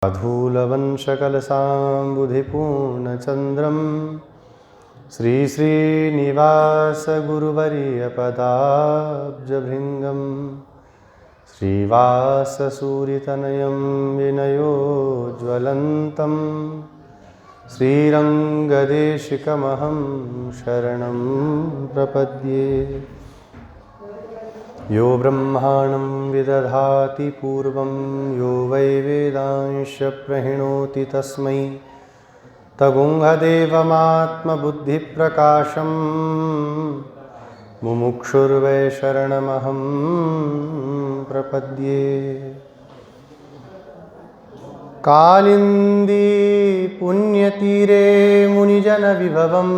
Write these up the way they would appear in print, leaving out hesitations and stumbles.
धूलवंशकलशाम्बुधिपूर्णचन्द्रं श्रीश्रीनिवासगुरुवर्यपदाब्जभृङ्गं श्रीवाससूरितनयं विनयोज्ज्वलन्तं श्रीरङ्गदेशिकमहं शरणं प्रपद्ये। यो ब्रह्माणं विदधाति पूर्वं यो वै वेदांश प्रणोति तस्मै तगुंहदेवमात्मबुद्धिप्रकाशं मुमुक्षुर्वै शरणमहं प्रपद्ये। कालिन्दी पुण्यतीरे मुनिजनविभवं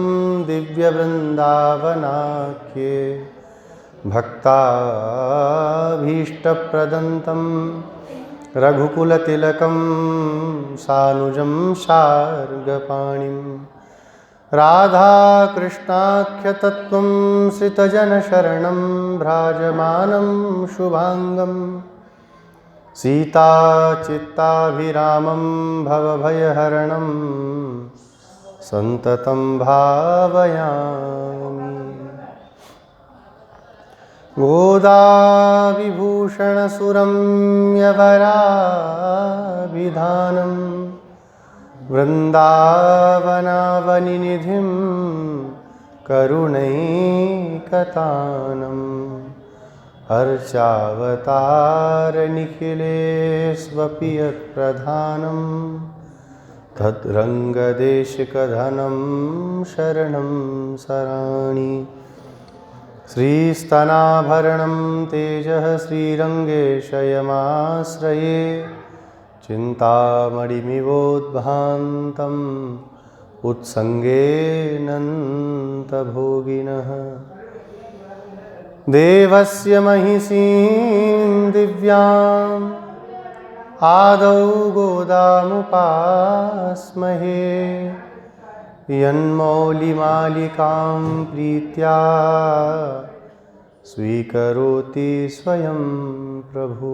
दिव्यवृन्दावनाख्ये भक्ताभीष्टप्रदन्तं रघुकुलतिलकं सानुजं शार्गपाणिं राधाकृष्णाख्यतत्त्वं श्रितजनशरणं भ्राजमानं शुभाङ्गं सीताचित्ताभिरामं भवभयहरणं सन्ततं भावयामि। गोदाविभूषणसुरम्यवराभिधानं वृन्दावनावनिनिधिं करुणैकतानं हर्षावतारनिखिलेष्वपि यत्प्रधानं तद्रङ्गदेशिकधनं शरणं सराणि। श्रीस्तनाभरणं तेजः श्रीरङ्गेशयमाश्रये चिन्तामणिमिवोद्भान्तम् उत्सङ्गेऽनन्तभोगिनः। देवस्य महिषीं दिव्याम् आदौ गोदामुपास्महे यन्मौलिमालिकां प्रीत्या स्वीकरोति स्वयं प्रभु।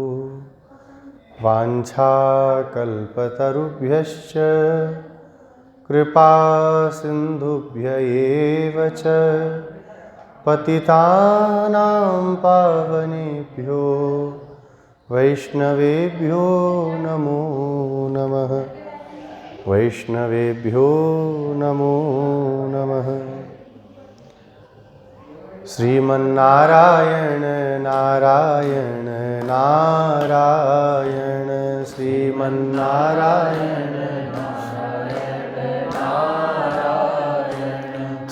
वाञ्छाकल्पतरुभ्यश्च कृपासिन्धुभ्य एव च पतितानां पावनेभ्यो वैष्णवेभ्यो नमो नमः। वैष्णवेभ्यो नमो नमः। श्रीमन्नारायण नारायण नारायण श्रीमन्नारायण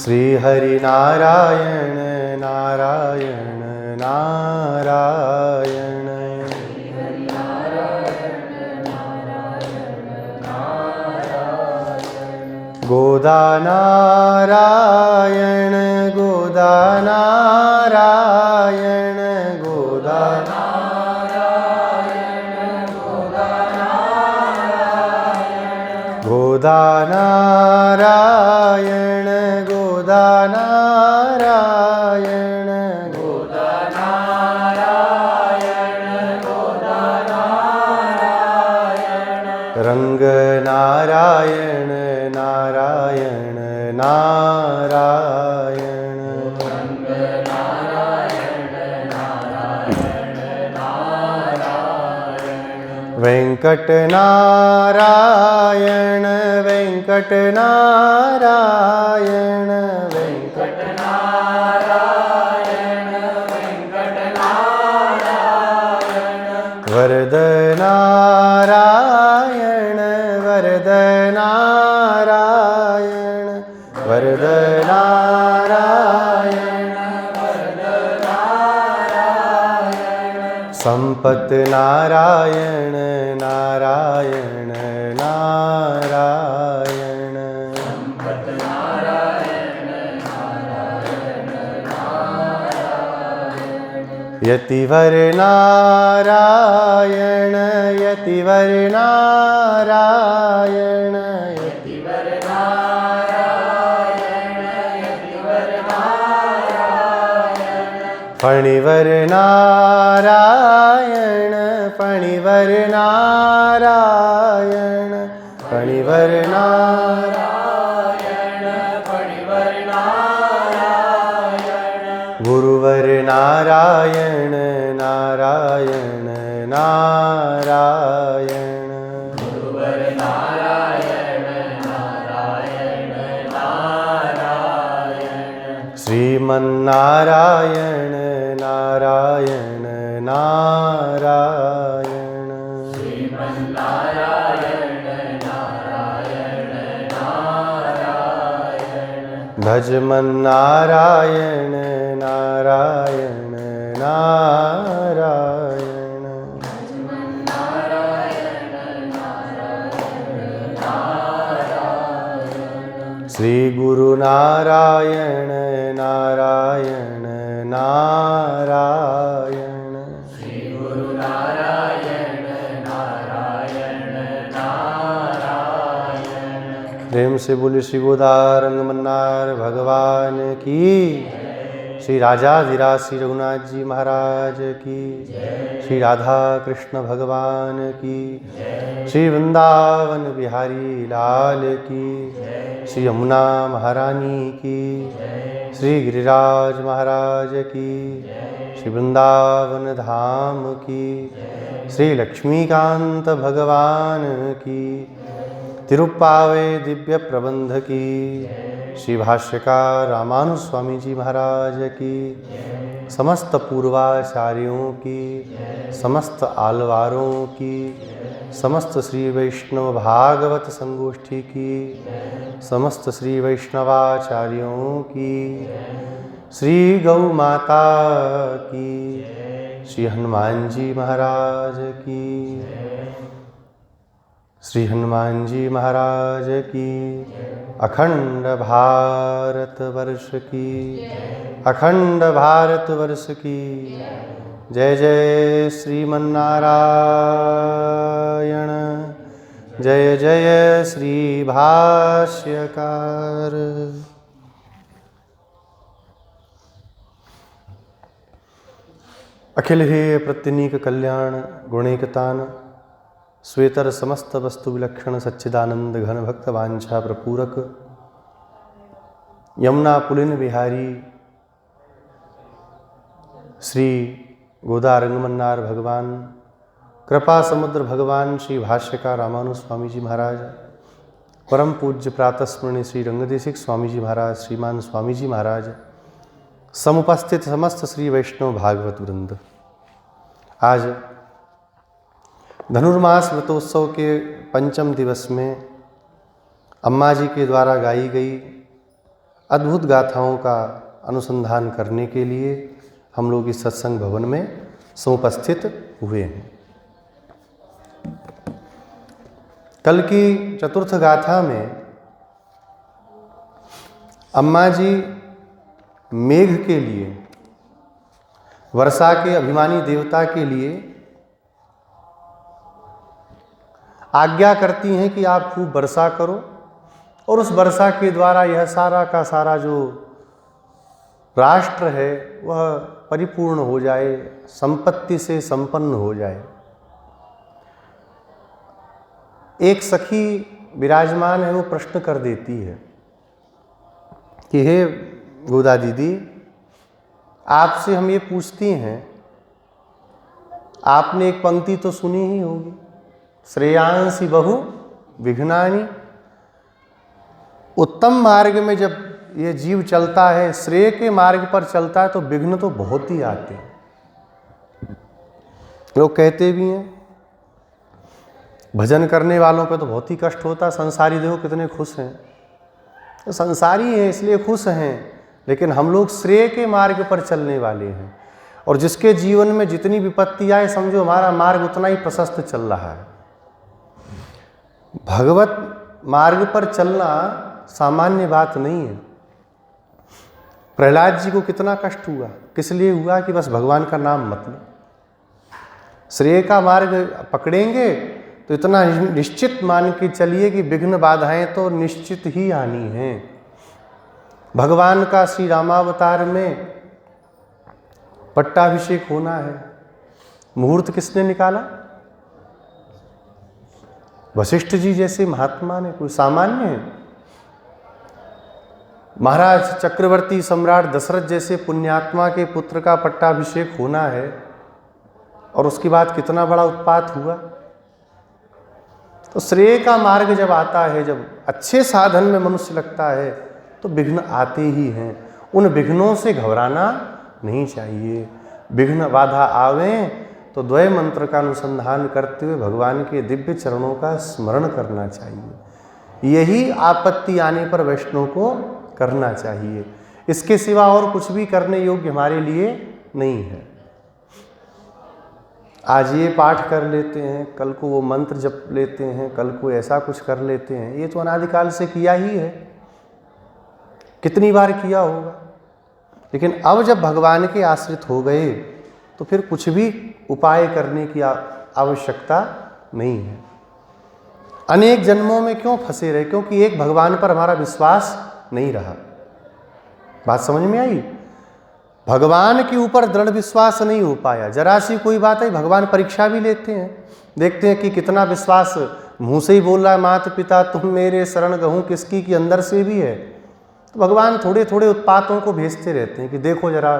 श्रीहरिनारायण नारायण नारायण गोदानारायण गोदानारायण गोदानारायण गोदानारायण गोदानारायण रङ्गनारायण नारायण नारायण वेङ्कटनारायण वेङ्कटनारायण वेङ्कटनारायण वरदनारायण वरदनारायण वरदनारायण सम्पत्नारायण नारायण नारायण यतिवरनारायण यतिवरनारायण फणिवरनारायण फणिवरनारायण फणिवर नारायण फणिवर नारायण गुरुवर नारायण नारायण नारायण गुरुवर नारायण नारायण नारायण श्रीमन्नारायण नारायण नारायण श्रीमन्नारायण नारायण नारायण भजमन्नारायण नारायण नारायण श्री गुरु नारायण नारायण नारायण श्री गुरु नारायण नारायण नारायण प्रेम से बोले श्री गोदारंग मन्नार भगवान की, श्री राजाधिराज श्री रघुनाथ जी महाराज की, श्री राधा कृष्ण भगवान की, श्री वृंदावन बिहारी लाल की, श्री यमुना महारानी की, श्री गिरिराज महाराज की, श्री वृंदावन धाम की, श्री लक्ष्मीकांत भगवान की, तिरुप्पावे दिव्य प्रबंध की, श्री भाष्यकार रामानुज स्वामी जी महाराज की, समस्त पूर्वाचार्यों की, समस्त आलवारों की, समस्त श्री वैष्णव भागवत संगोष्ठी की, समस्त श्री वैष्णवाचार्यों की, श्री गौ माता की, श्री हनुमान जी महाराज की, श्री हनुमान जी महाराज की, अखंड भारत वर्ष की, अखंड भारत वर्ष की। जय जय श्रीमन्नारायण, जय जय श्री भाष्यकार। अखिल हे प्रत्यनीक कल्याण गुणैकतान, श्वेतर समस्त वस्तु विलक्षण सच्चिदानंद घन भक्त वांछा प्रपूरक, यमुना पुलिन बिहारी श्री गोदारंग मन्नार भगवान, कृपा समुद्र भगवान श्री भाष्यकार रामानुज स्वामी जी महाराज, परम पूज्य प्रातस्मरणीय श्री रंगदेशिक स्वामी जी महाराज, श्रीमान स्वामी जी महाराज, समुपस्थित समस्त श्री वैष्णव भागवत वृंद। आज धनुर्मास व्रतोत्सव के पंचम दिवस में अम्मा जी के द्वारा गाई गई अद्भुत गाथाओं का अनुसंधान करने के लिए हम लोग इस सत्संग भवन में समुपस्थित हुए हैं। कल की चतुर्थ गाथा में अम्मा जी मेघ के लिए, वर्षा के अभिमानी देवता के लिए आज्ञा करती हैं कि आप खूब वर्षा करो और उस वर्षा के द्वारा यह सारा का सारा जो राष्ट्र है वह परिपूर्ण हो जाए, संपत्ति से संपन्न हो जाए। एक सखी विराजमान है, वो प्रश्न कर देती है कि हे गोदा दीदी, आपसे हम ये पूछती हैं, आपने एक पंक्ति तो सुनी ही होगी, श्रेयांसी बहु विघ्नानि। उत्तम मार्ग में जब ये जीव चलता है, श्रेय के मार्ग पर चलता है, तो विघ्न तो बहुत ही आते हैं। लोग कहते भी हैं भजन करने वालों पे तो बहुत ही कष्ट होता है, संसारी देखो कितने खुश हैं। तो संसारी हैं इसलिए खुश हैं, लेकिन हम लोग श्रेय के मार्ग पर चलने वाले हैं, और जिसके जीवन में जितनी विपत्ति आए समझो हमारा मार्ग उतना ही प्रशस्त चल रहा है। भगवत मार्ग पर चलना सामान्य बात नहीं है। प्रहलाद जी को कितना कष्ट हुआ, किस लिए हुआ कि बस भगवान का नाम मत लो। श्रेय का मार्ग पकड़ेंगे तो इतना निश्चित मान के चलिए कि विघ्न बाधाएं तो निश्चित ही आनी हैं। भगवान का श्री रामावतार में पट्टाभिषेक होना है, मुहूर्त किसने निकाला? वशिष्ठ जी जैसे महात्मा ने, कोई सामान्य है। महाराज चक्रवर्ती सम्राट दशरथ जैसे पुण्यात्मा के पुत्र का पट्टाभिषेक होना है और उसके बाद कितना बड़ा उत्पात हुआ। तो श्रेय का मार्ग जब आता है, जब अच्छे साधन में मनुष्य लगता है, तो विघ्न आते ही हैं। उन विघ्नों से घबराना नहीं चाहिए। विघ्न बाधा आवे तो द्वय मंत्र का अनुसंधान करते हुए भगवान के दिव्य चरणों का स्मरण करना चाहिए। यही आपत्ति आने पर वैष्णव को करना चाहिए। इसके सिवा और कुछ भी करने योग्य हमारे लिए नहीं है। आज ये पाठ कर लेते हैं, कल को वो मंत्र जप लेते हैं, कल को ऐसा कुछ कर लेते हैं, ये तो अनादिकाल से किया ही है, कितनी बार किया होगा। लेकिन अब जब भगवान के आश्रित हो गए तो फिर कुछ भी उपाय करने की आवश्यकता नहीं है। अनेक जन्मों में क्यों फंसे रहे? क्योंकि एक भगवान पर हमारा विश्वास नहीं रहा। बात समझ में आई? भगवान के ऊपर दृढ़ विश्वास नहीं हो पाया। जरा सी कोई बात है, भगवान परीक्षा भी लेते हैं, देखते हैं कि कितना विश्वास मुंह से ही बोल रहा है, माता पिता तुम मेरे शरण गहूँ किसकी, की अंदर से भी है। तो भगवान थोड़े थोड़े उत्पातों को भेजते रहते हैं कि देखो जरा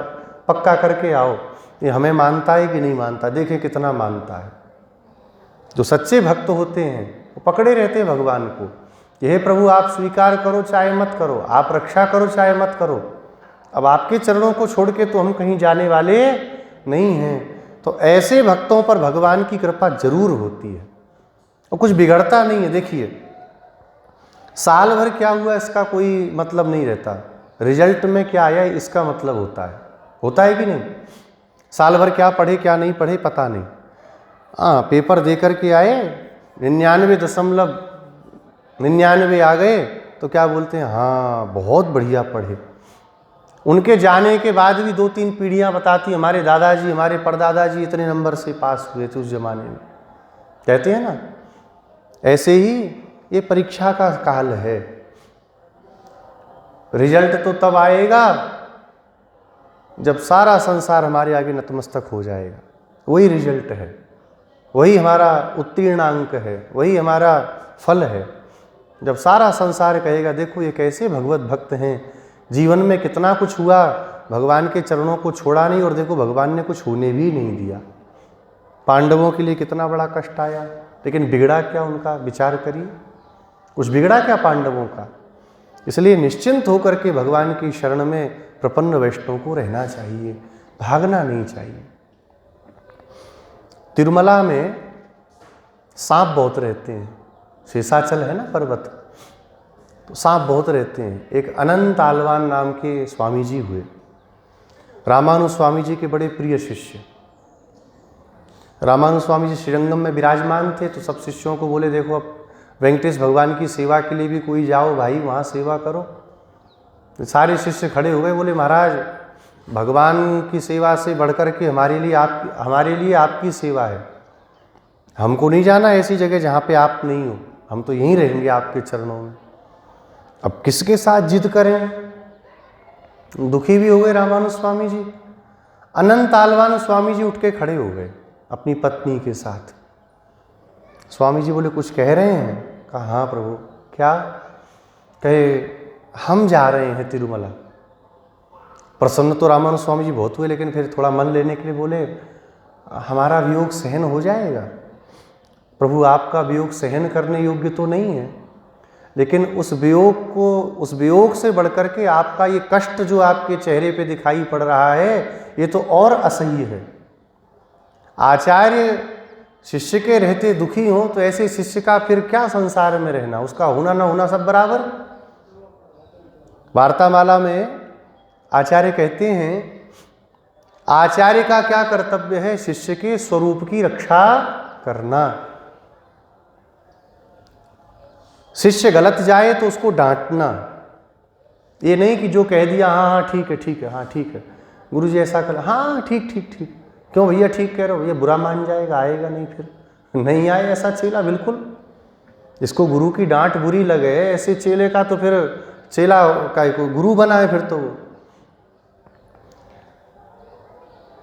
पक्का करके आओ, ये हमें मानता है कि नहीं मानता, देखें कितना मानता है। जो सच्चे भक्त होते हैं वो पकड़े रहते हैं भगवान को, हे प्रभु आप स्वीकार करो चाहे मत करो, आप रक्षा करो चाहे मत करो, अब आपके चरणों को छोड़ के तो हम कहीं जाने वाले नहीं हैं। तो ऐसे भक्तों पर भगवान की कृपा जरूर होती है और कुछ बिगड़ता नहीं है। देखिए साल भर क्या हुआ इसका कोई मतलब नहीं रहता, रिजल्ट में क्या आया इसका मतलब होता है कि नहीं। साल भर क्या पढ़े क्या नहीं पढ़े पता नहीं, हाँ पेपर दे करके आए 99.99 आ गए तो क्या बोलते हैं, हाँ बहुत बढ़िया पढ़े। उनके जाने के बाद भी 2-3 पीढ़ियाँ बताती हमारे दादाजी हमारे परदादाजी इतने नंबर से पास हुए थे उस जमाने में, कहते हैं ना। ऐसे ही ये परीक्षा का काल है। रिजल्ट तो तब आएगा जब सारा संसार हमारे आगे नतमस्तक हो जाएगा। वही रिजल्ट है, वही हमारा उत्तीर्ण अंक है, वही हमारा फल है। जब सारा संसार कहेगा देखो ये कैसे भगवत भक्त हैं, जीवन में कितना कुछ हुआ, भगवान के चरणों को छोड़ा नहीं और देखो भगवान ने कुछ होने भी नहीं दिया। पांडवों के लिए कितना बड़ा कष्ट आया, लेकिन बिगड़ा क्या उनका, विचार करिए, कुछ बिगड़ा क्या पांडवों का। इसलिए निश्चिंत होकर के भगवान की शरण में प्रपन्न वैष्णव को रहना चाहिए, भागना नहीं चाहिए। तिरुमला में सांप बहुत रहते हैं, शेषाचल है ना पर्वत, तो सांप बहुत रहते हैं। एक अनंत आलवान नाम के स्वामी जी हुए, रामानु स्वामी जी के बड़े प्रिय शिष्य। रामानु स्वामी जी श्रीरंगम में विराजमान थे, तो सब शिष्यों को बोले देखो अब वेंकटेश भगवान की सेवा के लिए भी कोई जाओ भाई, वहाँ सेवा करो। तो सारे शिष्य खड़े हो गए, बोले महाराज भगवान की सेवा से बढ़कर के हमारे लिए आपकी सेवा है, हमको नहीं जाना ऐसी जगह जहाँ पे आप नहीं हो, हम तो यहीं रहेंगे आपके चरणों में। अब किसके साथ जिद करें, दुखी भी हो गए रामानु स्वामी जी। अनंत आलवान स्वामी जी उठ के खड़े हो गए अपनी पत्नी के साथ। स्वामी जी बोले कुछ कह रहे हैं? कहा हाँ प्रभु। क्या? कहे हम जा रहे हैं तिरुमला। प्रसन्न तो रामानु स्वामी जी बहुत हुए, लेकिन फिर थोड़ा मन लेने के लिए बोले हमारा वियोग सहन हो जाएगा? प्रभु आपका वियोग सहन करने योग्य तो नहीं है, लेकिन उस वियोग से बढ़कर के आपका ये कष्ट जो आपके चेहरे पे दिखाई पड़ रहा है ये तो और असह्य है। आचार्य शिष्य के रहते दुखी हों तो ऐसे शिष्य का फिर क्या संसार में रहना, उसका होना ना होना सब बराबर। वार्तामाला में आचार्य कहते हैं आचार्य का क्या कर्तव्य है, शिष्य के स्वरूप की रक्षा करना। शिष्य गलत जाए तो उसको डांटना, ये नहीं कि जो कह दिया हाँ हाँ ठीक है ठीक है हाँ ठीक है गुरु जी ऐसा कर, हाँ ठीक ठीक ठीक, क्यों भैया ठीक कह रहे हो, भैया बुरा मान जाएगा आएगा नहीं, फिर नहीं आए ऐसा चेला। बिल्कुल जिसको गुरु की डांट बुरी लगे ऐसे चेले का तो फिर चेला का को गुरु बनाए, फिर तो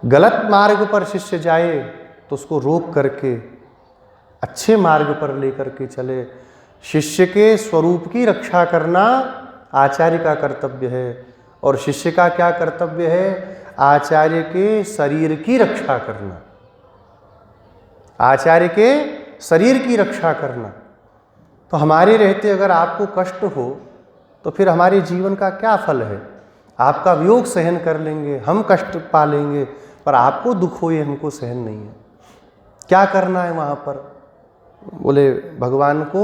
गलत मार्ग पर शिष्य जाए तो उसको रोक करके अच्छे मार्ग पर लेकर के चले। शिष्य के स्वरूप की रक्षा करना आचार्य का कर्तव्य है, और शिष्य का क्या कर्तव्य है? आचार्य के शरीर की रक्षा करना, आचार्य के शरीर की रक्षा करना। तो हमारे रहते अगर आपको कष्ट हो तो फिर हमारे जीवन का क्या फल है? आपका वियोग सहन कर लेंगे, हम कष्ट पा लेंगे, पर आपको दुख हो ये हमको सहन नहीं है। क्या करना है वहाँ पर? बोले भगवान को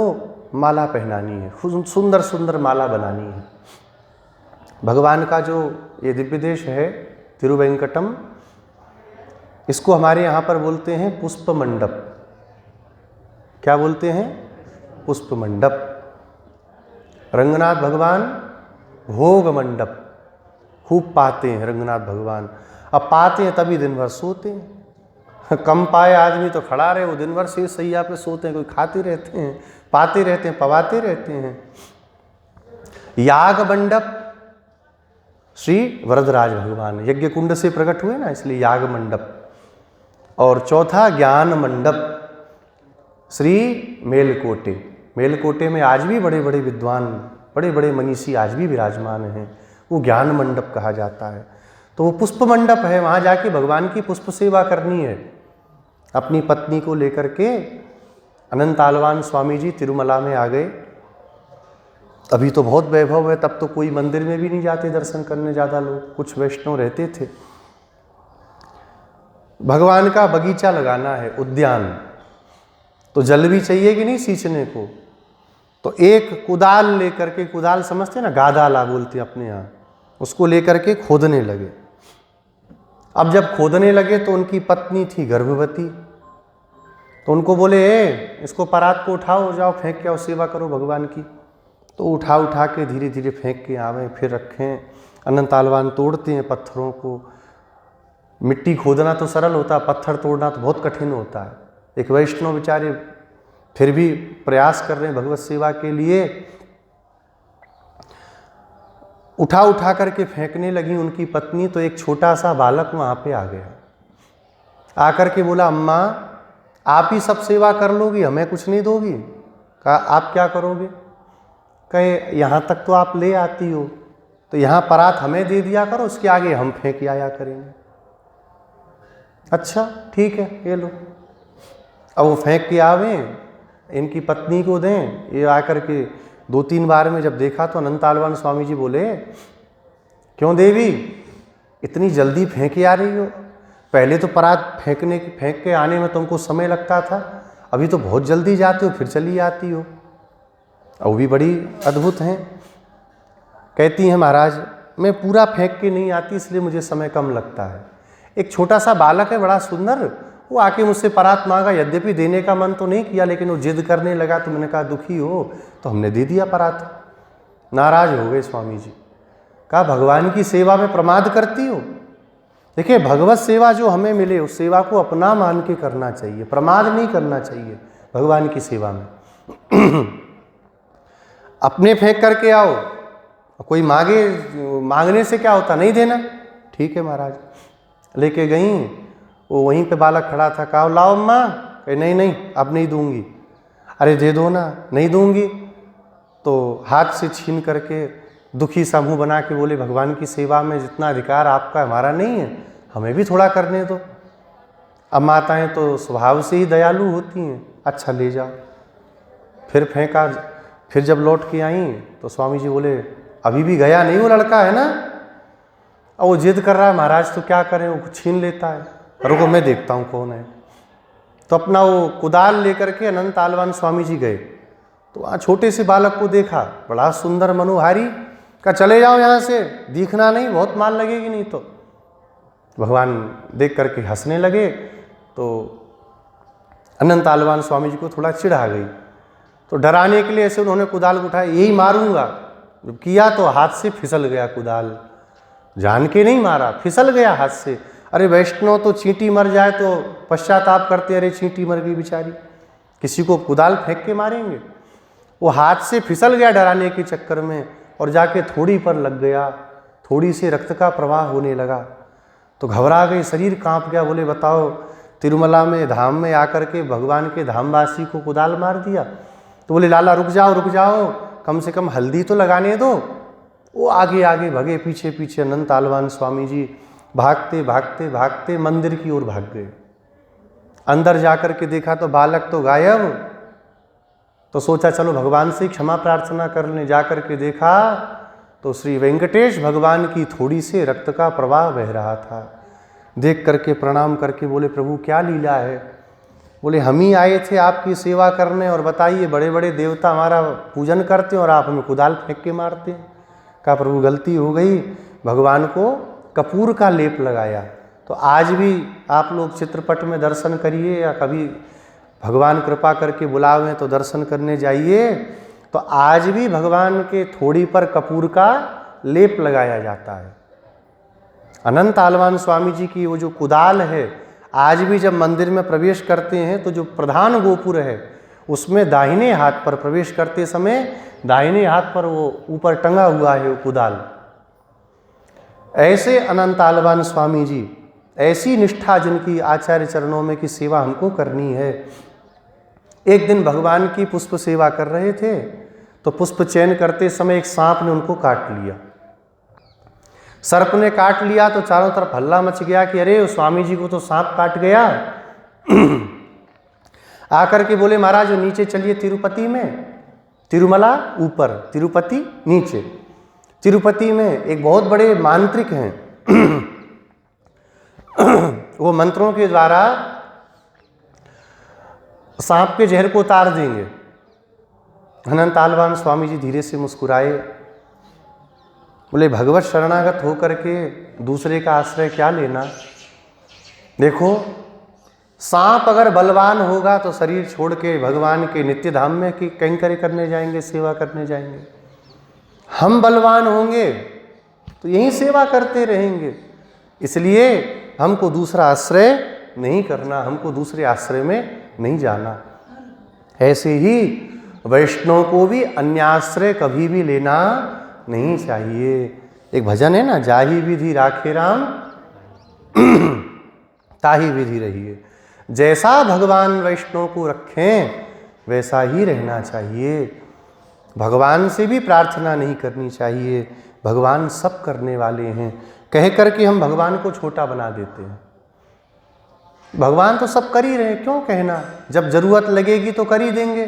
माला पहनानी है, सुंदर सुंदर माला बनानी है। भगवान का जो ये दिव्य देश है तिरुवेंकटम, इसको हमारे यहाँ पर बोलते हैं पुष्प मंडप। क्या बोलते हैं? पुष्प मंडप। रंगनाथ भगवान भोग मंडप खूब पाते हैं रंगनाथ भगवान। अब पाते हैं तभी दिन भर सोते हैं। कम पाए आदमी तो खड़ा रहे, वो दिन भर से सैया पे सोते हैं, कोई खाते रहते हैं, पाते रहते हैं, पवाते रहते हैं। याग मंडप श्री वरदराज भगवान यज्ञ कुंड से प्रकट हुए ना, इसलिए याग मंडप। और चौथा ज्ञान मंडप श्री मेलकोटे। मेलकोटे में आज भी बड़े बड़े विद्वान, बड़े बड़े मनीषी आज भी विराजमान हैं, वो ज्ञान मंडप कहा जाता है। तो वो पुष्प मंडप है, वहाँ जाके भगवान की पुष्प सेवा करनी है। अपनी पत्नी को लेकर के अनंत आलवान स्वामी जी तिरुमला में आ गए। अभी तो बहुत वैभव है, तब तो कोई मंदिर में भी नहीं जाते दर्शन करने ज़्यादा लोग, कुछ वैष्णव रहते थे। भगवान का बगीचा लगाना है, उद्यान, तो जल भी चाहिए कि नहीं सींचने को। तो एक कुदाल लेकर के, कुदाल समझते ना, गादाला बोलते हैं अपने यहाँ, उसको लेकर के खोदने लगे। अब जब खोदने लगे तो उनकी पत्नी थी गर्भवती, तो उनको बोले इसको परात को उठाओ, जाओ फेंक के आओ, सेवा करो भगवान की। तो उठा के धीरे धीरे फेंक के आवे, फिर रखें। अनंत आलवान तोड़ते हैं पत्थरों को। मिट्टी खोदना तो सरल होता है, पत्थर तोड़ना तो बहुत कठिन होता है। एक वैष्णव बेचारे फिर भी प्रयास कर रहे हैं भगवत सेवा के लिए। उठा करके फेंकने लगी उनकी पत्नी, तो एक छोटा सा बालक वहाँ पे आ गया। आकर के बोला, अम्मा आप ही सब सेवा कर लोगी, हमें कुछ नहीं दोगी? कहा आप क्या करोगे? कहे यहाँ तक तो आप ले आती हो, तो यहाँ परात हमें दे दिया करो, उसके आगे हम फेंक आया करेंगे। अच्छा ठीक है, ये लो। अब वो फेंक के आवे, इनकी पत्नी को दें। ये आकर के 2-3 बार में जब देखा तो अनंत आलवान स्वामी जी बोले, क्यों देवी इतनी जल्दी फेंके आ रही हो? पहले तो परात फेंक के आने में तुमको समय लगता था, अभी तो बहुत जल्दी जाते हो, फिर चली आती हो। और वो भी बड़ी अद्भुत हैं। कहती हैं महाराज मैं पूरा फेंक के नहीं आती, इसलिए मुझे समय कम लगता है। एक छोटा सा बालक है बड़ा सुंदर, वो आके मुझसे परात मांगा, यद्यपि देने का मन तो नहीं किया, लेकिन वो जिद करने लगा, तो मैंने कहा दुखी हो, तो हमने दे दिया परात। नाराज हो गए स्वामी जी। कहा भगवान की सेवा में प्रमाद करती हो? देखिए भगवत सेवा जो हमें मिले उस सेवा को अपना मान के करना चाहिए, प्रमाद नहीं करना चाहिए भगवान की सेवा में। अपने फेंक करके आओ, कोई मांगने से क्या होता, नहीं देना, ठीक है महाराज। लेके गई, वो वहीं पे बालक खड़ा था। कहा लाओ अम्मा, कहे नहीं अब नहीं दूंगी। अरे दे दो ना, नहीं दूंगी। तो हाथ से छीन करके दुखी सा मुंह बना के बोले, भगवान की सेवा में जितना अधिकार आपका हमारा नहीं है, हमें भी थोड़ा करने दो। अब माताएं तो स्वभाव से ही दयालु होती हैं, अच्छा ले जाओ। फिर फेंका। फिर जब लौट के आई तो स्वामी जी बोले, अभी भी गया नहीं वो लड़का, है ना? और वो जिद कर रहा है, महाराज तो क्या करें, वो छीन लेता है। रुको मैं देखता हूँ कौन है। तो अपना वो कुदाल लेकर के अनंत आलवान स्वामी जी गए। तो वहाँ छोटे से बालक को देखा, बड़ा सुंदर मनोहारी। कहा चले जाओ यहाँ से, दिखना नहीं, बहुत मार लगेगी नहीं तो। भगवान देख करके हंसने लगे। तो अनंत आलवान स्वामी जी को थोड़ा चिढ़ आ गई, तो डराने के लिए ऐसे उन्होंने कुदाल उठाया, यही मारूंगा। जब किया तो हाथ से फिसल गया कुदाल, जान के नहीं मारा, फिसल गया हाथ से। अरे वैष्णव तो चींटी मर जाए तो पश्चाताप करते, अरे चींटी मर गई बेचारी, किसी को कुदाल फेंक के मारेंगे। वो हाथ से फिसल गया डराने के चक्कर में, और जाके थोड़ी पर लग गया, थोड़ी से रक्त का प्रवाह होने लगा। तो घबरा गई, शरीर कांप गया। बोले बताओ तिरुमला में धाम में आकर के भगवान के धामवासी को कुदाल मार दिया। तो बोले लाला रुक जाओ, कम से कम हल्दी तो लगाने दो। वो आगे आगे भगे, पीछे पीछे अनंत आलवान स्वामी जी भागते भागते भागते मंदिर की ओर भाग गए। अंदर जाकर के देखा तो बालक तो गायब। तो सोचा चलो भगवान से क्षमा प्रार्थना कर लें। जाकर के देखा तो श्री वेंकटेश भगवान की थोड़ी से रक्त का प्रवाह बह रहा था। देख करके प्रणाम करके बोले प्रभु क्या लीला है। बोले हम ही आए थे आपकी सेवा करने, और बताइए बड़े बड़े देवता हमारा पूजन करते हैं और आप हमें कुदाल फेंक के मारते हैं। कहा प्रभु गलती हो गई, भगवान को कपूर का लेप लगाया। तो आज भी आप लोग चित्रपट में दर्शन करिए, या कभी भगवान कृपा करके बुलावें तो दर्शन करने जाइए, तो आज भी भगवान के थोड़ी पर कपूर का लेप लगाया जाता है। अनंत आलवान स्वामी जी की वो जो कुदाल है, आज भी जब मंदिर में प्रवेश करते हैं तो जो प्रधान गोपुर है उसमें दाहिने हाथ पर प्रवेश करते समय दाहिने हाथ पर वो ऊपर टंगा हुआ है वो कुदाल। ऐसे अनंत आलवान स्वामी जी, ऐसी निष्ठा जिनकी आचार्य चरणों में की सेवा हमको करनी है। एक दिन भगवान की पुष्प सेवा कर रहे थे तो पुष्प चयन करते समय एक सांप ने उनको काट लिया। सर्प ने काट लिया तो चारों तरफ हल्ला मच गया कि अरे स्वामी जी को तो सांप काट गया। आकर के बोले महाराज नीचे चलिए तिरुपति में, तिरुमला ऊपर, तिरुपति नीचे। तिरुपति में एक बहुत बड़े मांत्रिक हैं। वो मंत्रों के द्वारा सांप के जहर को उतार देंगे। अनंत आलवान स्वामी जी धीरे से मुस्कुराए, बोले भगवत शरणागत होकर के दूसरे का आश्रय क्या लेना। देखो सांप अगर बलवान होगा तो शरीर छोड़ के भगवान के नित्य धाम में की कैंकर्य करने जाएंगे, सेवा करने जाएंगे। हम बलवान होंगे तो यही सेवा करते रहेंगे। इसलिए हमको दूसरा आश्रय नहीं करना, हमको दूसरे आश्रय में नहीं जाना। ऐसे ही वैष्णव को भी अन्याश्रय कभी भी लेना नहीं चाहिए। एक भजन है ना, जाही विधि राखे राम ताही विधि रहिए। जैसा भगवान वैष्णव को रखें वैसा ही रहना चाहिए। भगवान से भी प्रार्थना नहीं करनी चाहिए, भगवान सब करने वाले हैं कह करके हम भगवान को छोटा बना देते हैं। भगवान तो सब कर ही रहे, क्यों कहना, जब जरूरत लगेगी तो कर ही देंगे।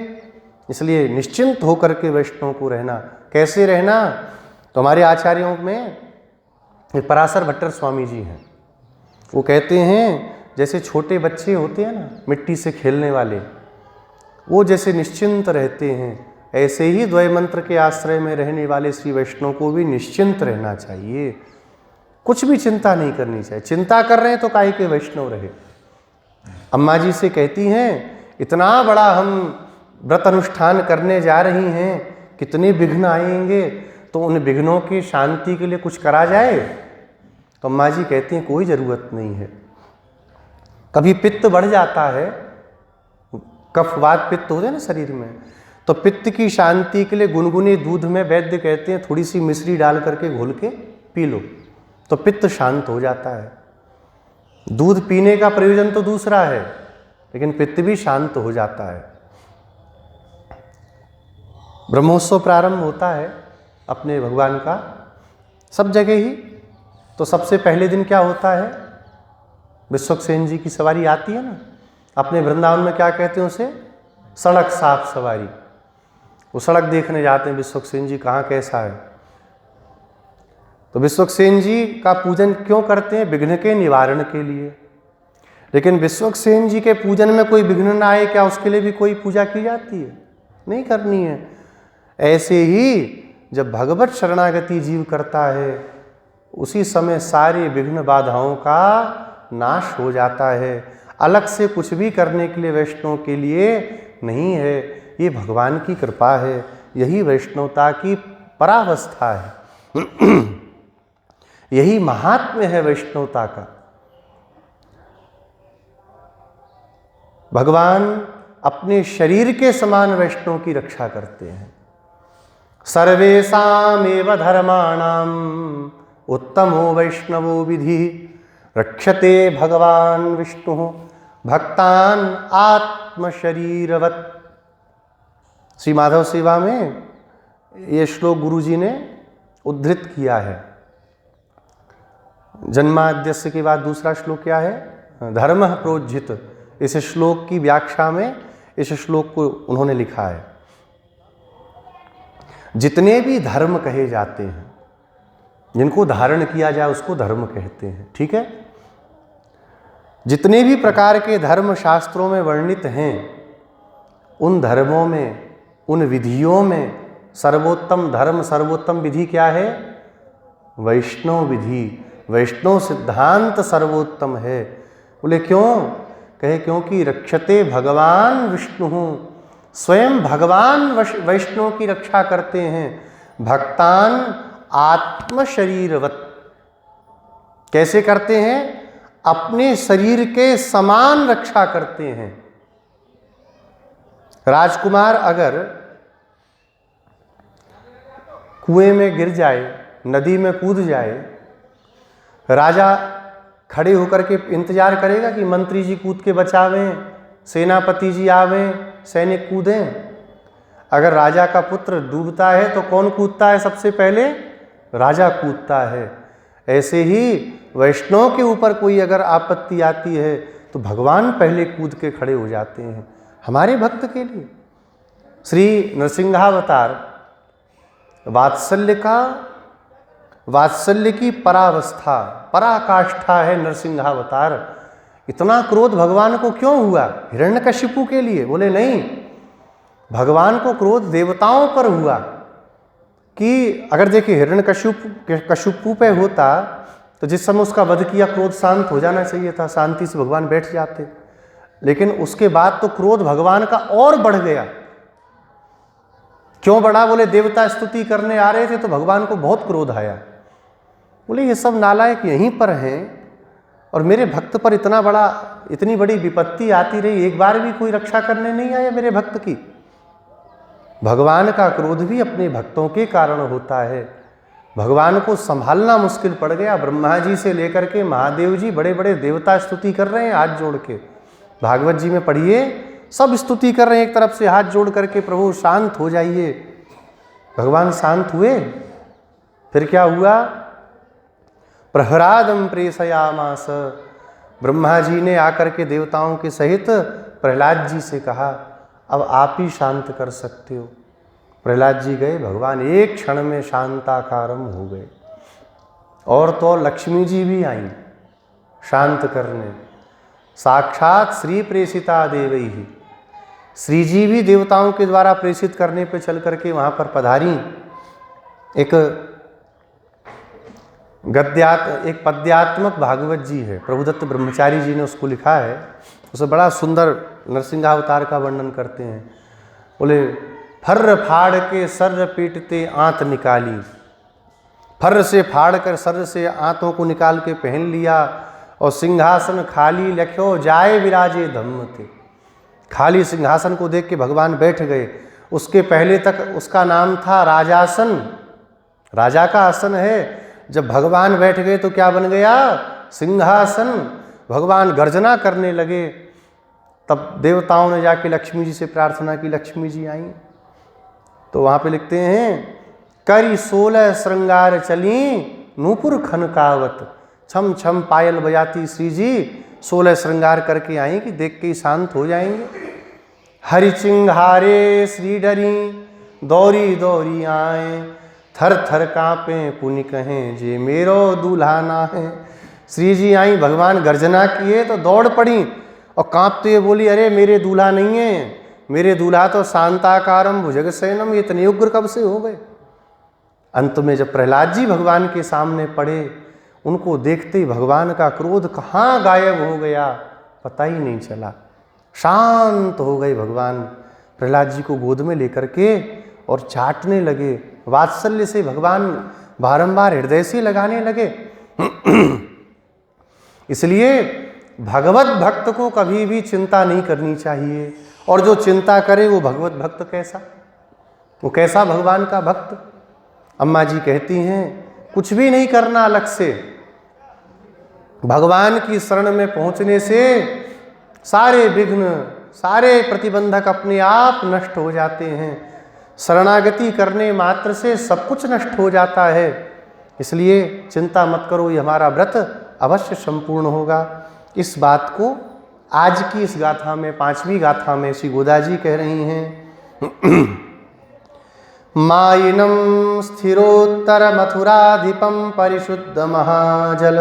इसलिए निश्चिंत होकर के वैष्णव को रहना। कैसे रहना, तो हमारे आचार्यों में एक पराशर भट्टर स्वामी जी हैं। वो कहते हैं जैसे छोटे बच्चे होते हैं ना मिट्टी से खेलने वाले, वो जैसे निश्चिंत रहते हैं, ऐसे ही द्वय मंत्र के आश्रय में रहने वाले श्री वैष्णव को भी निश्चिंत रहना चाहिए। कुछ भी चिंता नहीं करनी चाहिए। चिंता कर रहे हैं तो काहे के वैष्णव रहे। अम्मा जी से कहती हैं इतना बड़ा हम व्रत अनुष्ठान करने जा रही हैं, कितने विघ्न आएंगे, तो उन विघ्नों की शांति के लिए कुछ करा जाए। तो अम्मा जी कहती हैं कोई ज़रूरत नहीं है। कभी पित्त बढ़ जाता है, कफ वात पित्त होते हैं ना शरीर में, तो पित्त की शांति के लिए गुनगुने दूध में वैद्य कहते हैं थोड़ी सी मिश्री डाल करके घोल के पी लो तो पित्त शांत हो जाता है। दूध पीने का प्रयोजन तो दूसरा है, लेकिन पित्त भी शांत हो जाता है। ब्रह्मोत्सव प्रारंभ होता है अपने भगवान का सब जगह ही, तो सबसे पहले दिन क्या होता है, विश्वक्सेन जी की सवारी आती है ना। अपने वृंदावन में क्या कहते हैं उसे, सड़क साफ सवारी। वो सड़क देखने जाते हैं विश्वक्सेन जी कहाँ कैसा है। तो विश्वक्सेन जी का पूजन क्यों करते हैं, विघ्न के निवारण के लिए। लेकिन विश्वक्सेन जी के पूजन में कोई विघ्न ना आए, क्या उसके लिए भी कोई पूजा की जाती है, नहीं करनी है। ऐसे ही जब भगवत शरणागति जीव करता है उसी समय सारे विघ्न बाधाओं का नाश हो जाता है। अलग से कुछ भी करने के लिए वैष्णव के लिए नहीं है, ये भगवान की कृपा है, यही वैष्णवता की परावस्था है। यही महात्म्य है वैष्णवता का। भगवान अपने शरीर के समान वैष्णव की रक्षा करते हैं। सर्वेषामेव धर्माणाम उत्तमो वैष्णवो विधि रक्षते भगवान विष्णु भक्तान आत्म शरीरवत। श्री माधव सेवा में ये श्लोक गुरु जी ने उद्धृत किया है। जन्माद्यस्य के बाद दूसरा श्लोक क्या है? धर्मः प्रोज्झित। इस श्लोक की व्याख्या में इस श्लोक को उन्होंने लिखा है। जितने भी धर्म कहे जाते हैं, जिनको धारण किया जाए उसको धर्म कहते हैं, ठीक है। जितने भी प्रकार के धर्म शास्त्रों में वर्णित हैं, उन धर्मों में, उन विधियों में सर्वोत्तम धर्म, सर्वोत्तम विधि क्या है? वैष्णव विधि, वैष्णव सिद्धांत सर्वोत्तम है। बोले क्यों? कहे क्योंकि रक्षते भगवान विष्णु, स्वयं भगवान वैष्णव की रक्षा करते हैं। भक्तान आत्म शरीरवत। कैसे करते हैं? अपने शरीर के समान रक्षा करते हैं। राजकुमार अगर कुएं में गिर जाए, नदी में कूद जाए, राजा खड़े होकर के इंतजार करेगा कि मंत्री जी कूद के बचावें, सेनापति जी आवें, सैनिक कूदें। अगर राजा का पुत्र डूबता है तो कौन कूदता है सबसे पहले? राजा कूदता है। ऐसे ही वैष्णव के ऊपर कोई अगर आपत्ति आती है तो भगवान पहले कूद के खड़े हो जाते हैं हमारे भक्त के लिए। श्री नरसिंहावतार वात्सल्य की परावस्था, पराकाष्ठा है नरसिंहावतार। इतना क्रोध भगवान को क्यों हुआ? हिरण्यकशिपु के लिए? बोले नहीं, भगवान को क्रोध देवताओं पर हुआ कि अगर देखिए हिरण्यकशिपु पे होता तो जिस समय उसका वध किया क्रोध शांत हो जाना चाहिए था, शांति से भगवान बैठ जाते। लेकिन उसके बाद तो क्रोध भगवान का और बढ़ गया। क्यों बढ़ा? बोले देवता स्तुति करने आ रहे थे तो भगवान को बहुत क्रोध आया। बोले ये सब नालायक यहीं पर हैं और मेरे भक्त पर इतनी बड़ी विपत्ति आती रही, एक बार भी कोई रक्षा करने नहीं आया मेरे भक्त की। भगवान का क्रोध भी अपने भक्तों के कारण होता है। भगवान को संभालना मुश्किल पड़ गया। ब्रह्मा जी से लेकर के महादेव जी बड़े बड़े देवता स्तुति कर रहे हैं हाथ जोड़ के। भागवत जी में पढ़िए, सब स्तुति कर रहे हैं एक तरफ से हाथ जोड़ करके, प्रभु शांत हो जाइए। भगवान शांत हुए? फिर क्या हुआ? प्रहलादम प्रेषयामास। ब्रह्मा जी ने आकर के देवताओं के सहित प्रहलाद जी से कहा अब आप ही शांत कर सकते हो। प्रहलाद जी गए, भगवान एक क्षण में शांताकारम हो गए। और तो लक्ष्मी जी भी आई शांत करने, साक्षात श्री प्रेषिता देवई ही। श्री जी भी देवताओं के द्वारा प्रेषित करने पे चल करके वहाँ पर पधारी। एक पद्यात्मक भागवत जी है, प्रभुदत्त ब्रह्मचारी जी ने उसको लिखा है। उसे बड़ा सुंदर नरसिंहावतार का वर्णन करते हैं। बोले फर्र फाड़ के सर्र पीटते आंत निकाली। फर्र से फाड़ कर सर्र से आंतों को निकाल के पहन लिया और सिंहासन खाली लख्यो जाए विराजे धम्म थे। खाली सिंहासन को देख के भगवान बैठ गए। उसके पहले तक उसका नाम था राजासन, राजा का आसन है। जब भगवान बैठ गए तो क्या बन गया? सिंहासन। भगवान गर्जना करने लगे। तब देवताओं ने जाके लक्ष्मी जी से प्रार्थना की, लक्ष्मी जी आई। तो वहाँ पे लिखते हैं करी 16 श्रृंगार चली नूपुर खनकावत। छम छम पायल बजाती श्री जी 16 श्रृंगार करके आई कि देख के ही शांत हो जाएंगे। हरि चिंघारे श्री डरी दौरी दौरी आए, थर थर कांपे पुनि कहें जे मेरो दूल्हा ना है। श्री जी आई, भगवान गर्जना किए तो दौड़ पड़ी और कांपते हुए बोली अरे मेरे दूल्हा नहीं है, मेरे दूल्हा तो शांताकारम भुजगशयनम। ये इतने उग्र कब से हो गए? अंत में जब प्रहलाद जी भगवान के सामने पड़े, उनको देखते ही भगवान का क्रोध कहाँ गायब हो गया पता ही नहीं चला। शांत हो गए भगवान। प्रहलाद जी को गोद में लेकर के और चाटने लगे। वात्सल्य से भगवान बारंबार हृदय से लगाने लगे। इसलिए भगवत भक्त को कभी भी चिंता नहीं करनी चाहिए। और जो चिंता करे वो भगवत भक्त कैसा, वो कैसा भगवान का भक्त। अम्मा जी कहती हैं कुछ भी नहीं करना अलग से, भगवान की शरण में पहुंचने से सारे विघ्न, सारे प्रतिबंधक अपने आप नष्ट हो जाते हैं। शरणागति करने मात्र से सब कुछ नष्ट हो जाता है। इसलिए चिंता मत करो, ये हमारा व्रत अवश्य संपूर्ण होगा। इस बात को आज की इस गाथा में, 5वीं गाथा में श्री गोदा जी कह रही हैं। मायिनं स्थिरोत्तर मथुराधिपं परिशुद्ध महाजल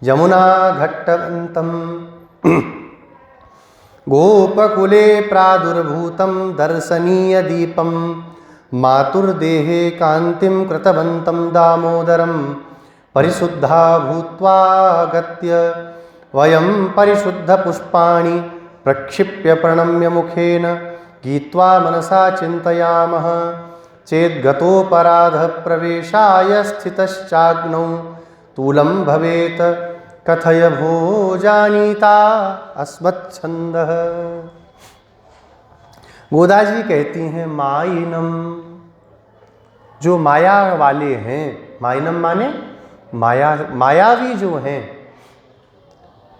यमुना घट्टवन्तं गोपकुले प्रादुर्भूतं दर्शनीय दीपं मातुर्देहे कान्तिं कृतवन्तं दामोदरं परिशुद्धा भूत्वा गत्य वयं परिशुद्ध पुष्पाणि प्रक्षिप्य प्रणम्य मुखेन गीत्वा मनसा चिन्तयामः चेद्गतोपराध प्रवेशाय स्थितश्चाग्नौ तूलं भवेत् कथय भो जानीता अस्मच्छन्दः। गोदा जी कहती हैं मायिनम, जो माया वाले हैं, मायिनम माने माया, मायावी जो हैं,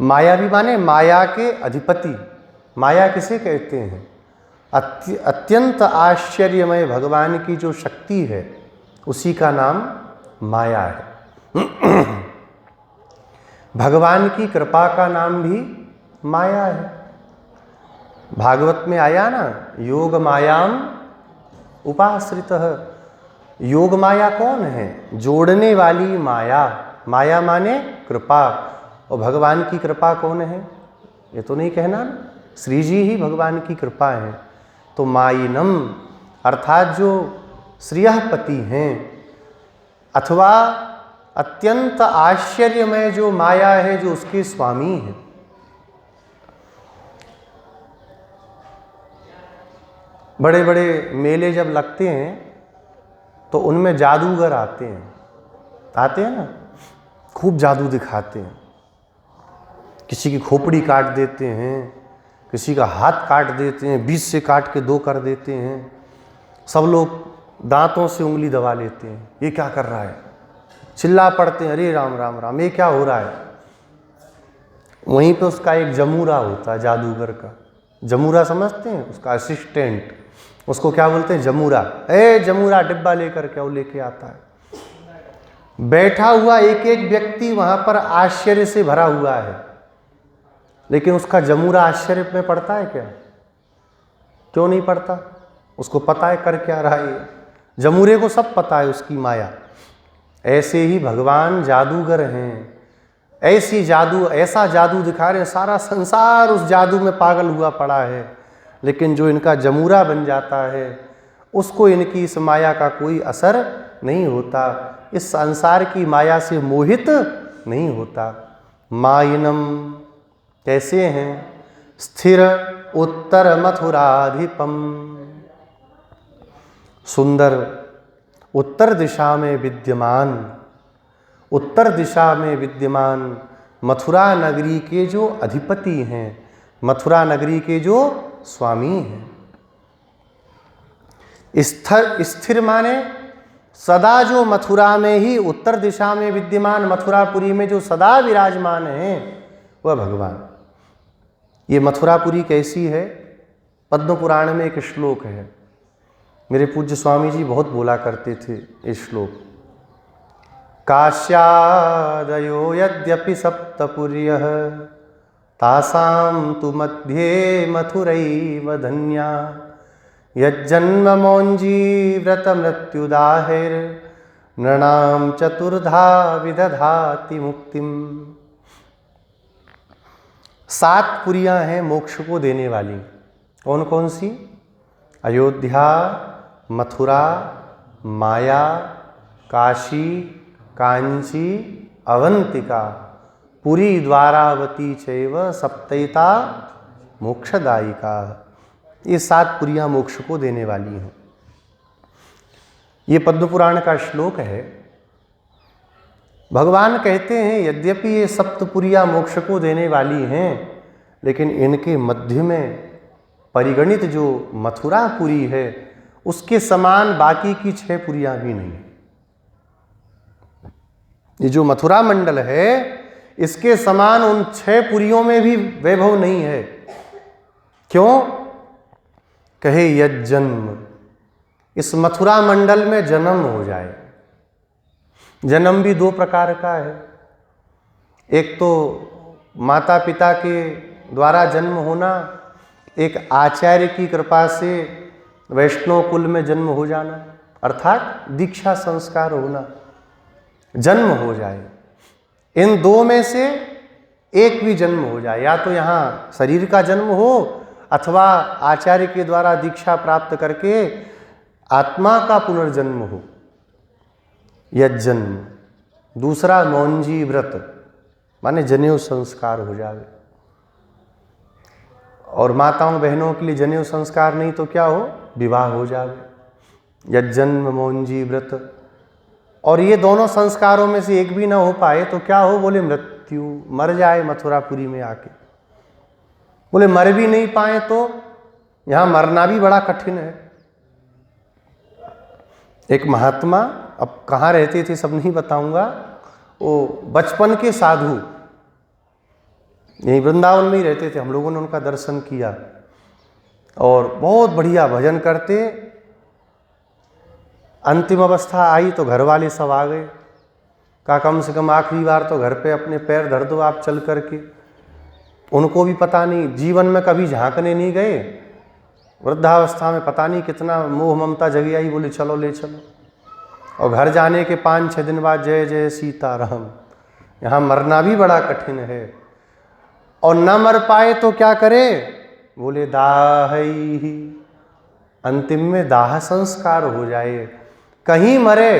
मायावी माने माया के अधिपति। माया किसे कहते हैं? अत्यंत आश्चर्यमय भगवान की जो शक्ति है उसी का नाम माया है। भगवान की कृपा का नाम भी माया है। भागवत में आया ना, योग मायाम उपाश्रितः। योग माया कौन है? जोड़ने वाली माया। माया माने कृपा। और भगवान की कृपा कौन है? ये तो नहीं कहना ना, श्री जी ही भगवान की कृपा है। तो मायिनम अर्थात जो श्रियःपति हैं, अथवा अत्यंत आश्चर्यमय जो माया है, जो उसके स्वामी है। बड़े बड़े मेले जब लगते हैं तो उनमें जादूगर आते हैं ना, खूब जादू दिखाते हैं। किसी की खोपड़ी काट देते हैं, किसी का हाथ काट देते हैं, बीच से काट के 2 कर देते हैं। सब लोग दांतों से उंगली दबा लेते हैं। ये क्या कर रहा है? चिल्ला पड़ते हैं, अरे राम राम राम, ये क्या हो रहा है? वहीं पे उसका एक जमूरा होता है, जादूगर का। जमूरा समझते हैं? उसका असिस्टेंट, उसको क्या बोलते हैं? जमूरा। ए जमूरा, डिब्बा लेकर के वो लेके आता है। बैठा हुआ एक एक व्यक्ति वहां पर आश्चर्य से भरा हुआ है, लेकिन उसका जमूरा आश्चर्य में पड़ता है क्या? क्यों नहीं पड़ता? उसको पता है कर क्या रहा है। जमूरे को सब पता है उसकी माया। ऐसे ही भगवान जादूगर हैं। ऐसा जादू दिखा रहे हैं, सारा संसार उस जादू में पागल हुआ पड़ा है। लेकिन जो इनका जमूरा बन जाता है, उसको इनकी इस माया का कोई असर नहीं होता, इस संसार की माया से मोहित नहीं होता। मायिनम कैसे हैं? स्थिर उत्तर मथुराधिपम, सुंदर उत्तर दिशा में विद्यमान, उत्तर दिशा में विद्यमान मथुरा नगरी के जो अधिपति हैं, मथुरा नगरी के जो स्वामी हैं। स्थिर माने सदा जो मथुरा में ही उत्तर दिशा में विद्यमान, मथुरापुरी में जो सदा विराजमान हैं, वह भगवान। ये मथुरापुरी कैसी है? पद्म पुराण में एक श्लोक है, मेरे पूज्य स्वामी जी बहुत बोला करते थे ये श्लोक। काश्यादयो यद्यपि सप्तपुर्यः तासां तु मध्ये मथुरैव धन्या यज्जन्म मौञ्जीव्रत मृत्युदाहिर नृणां चतुर्धा विदधाति मुक्तिम। 7 पुरियां हैं मोक्ष को देने वाली। कौन कौन सी? अयोध्या, मथुरा, माया, काशी, कांची, अवंतिका, पुरी, द्वारावती चैव सप्तैता मोक्षदायिका। ये 7 पुरियां मोक्ष को देने वाली हैं। ये पद्म पुराण का श्लोक है। भगवान कहते हैं यद्यपि ये सप्तपुरियां मोक्ष को देने वाली हैं, लेकिन इनके मध्य में परिगणित जो मथुरापुरी है उसके समान बाकी की 6 पुरियां भी नहीं। ये जो मथुरा मंडल है इसके समान उन 6 पुरियों में भी वैभव नहीं है। क्यों? कहे यज् जन्म, इस मथुरा मंडल में जन्म हो जाए। जन्म भी दो प्रकार का है। एक तो माता पिता के द्वारा जन्म होना, एक आचार्य की कृपा से वैष्णव कुल में जन्म हो जाना, अर्थात दीक्षा संस्कार होना, जन्म हो जाए। इन दो में से एक भी जन्म हो जाए, या तो यहाँ शरीर का जन्म हो अथवा आचार्य के द्वारा दीक्षा प्राप्त करके आत्मा का पुनर्जन्म हो, यह जन्म। दूसरा मौंजी व्रत, माने जनेऊ संस्कार हो जावे। और माताओं बहनों के लिए जनेऊ संस्कार नहीं तो क्या हो, विवाह हो जावे। यह जन्म मौंजी व्रत। और ये दोनों संस्कारों में से एक भी ना हो पाए तो क्या हो, बोले मृत्यु, मर जाए मथुरापुरी में आके। बोले मर भी नहीं पाए तो यहाँ मरना भी बड़ा कठिन है। एक महात्मा, अब कहाँ रहते थे सब नहीं बताऊंगा, वो बचपन के साधु यहीं वृंदावन में ही रहते थे। हम लोगों ने उनका दर्शन किया और बहुत बढ़िया भजन करते। अंतिम अवस्था आई तो घर वाले सब आ गए। कहा कम से कम आखिरी बार तो घर पे अपने पैर धर दो आप चल करके। उनको भी पता नहीं, जीवन में कभी झांकने नहीं गए, वृद्धावस्था में पता नहीं कितना मोह ममता जगी आई, बोले चलो ले चलो। और घर जाने के 5-6 दिन बाद जय जय सीताराम। यहाँ मरना भी बड़ा कठिन है। और न मर पाए तो क्या करे, बोले दाह ही, अंतिम में दाह संस्कार हो जाए। कहीं मरे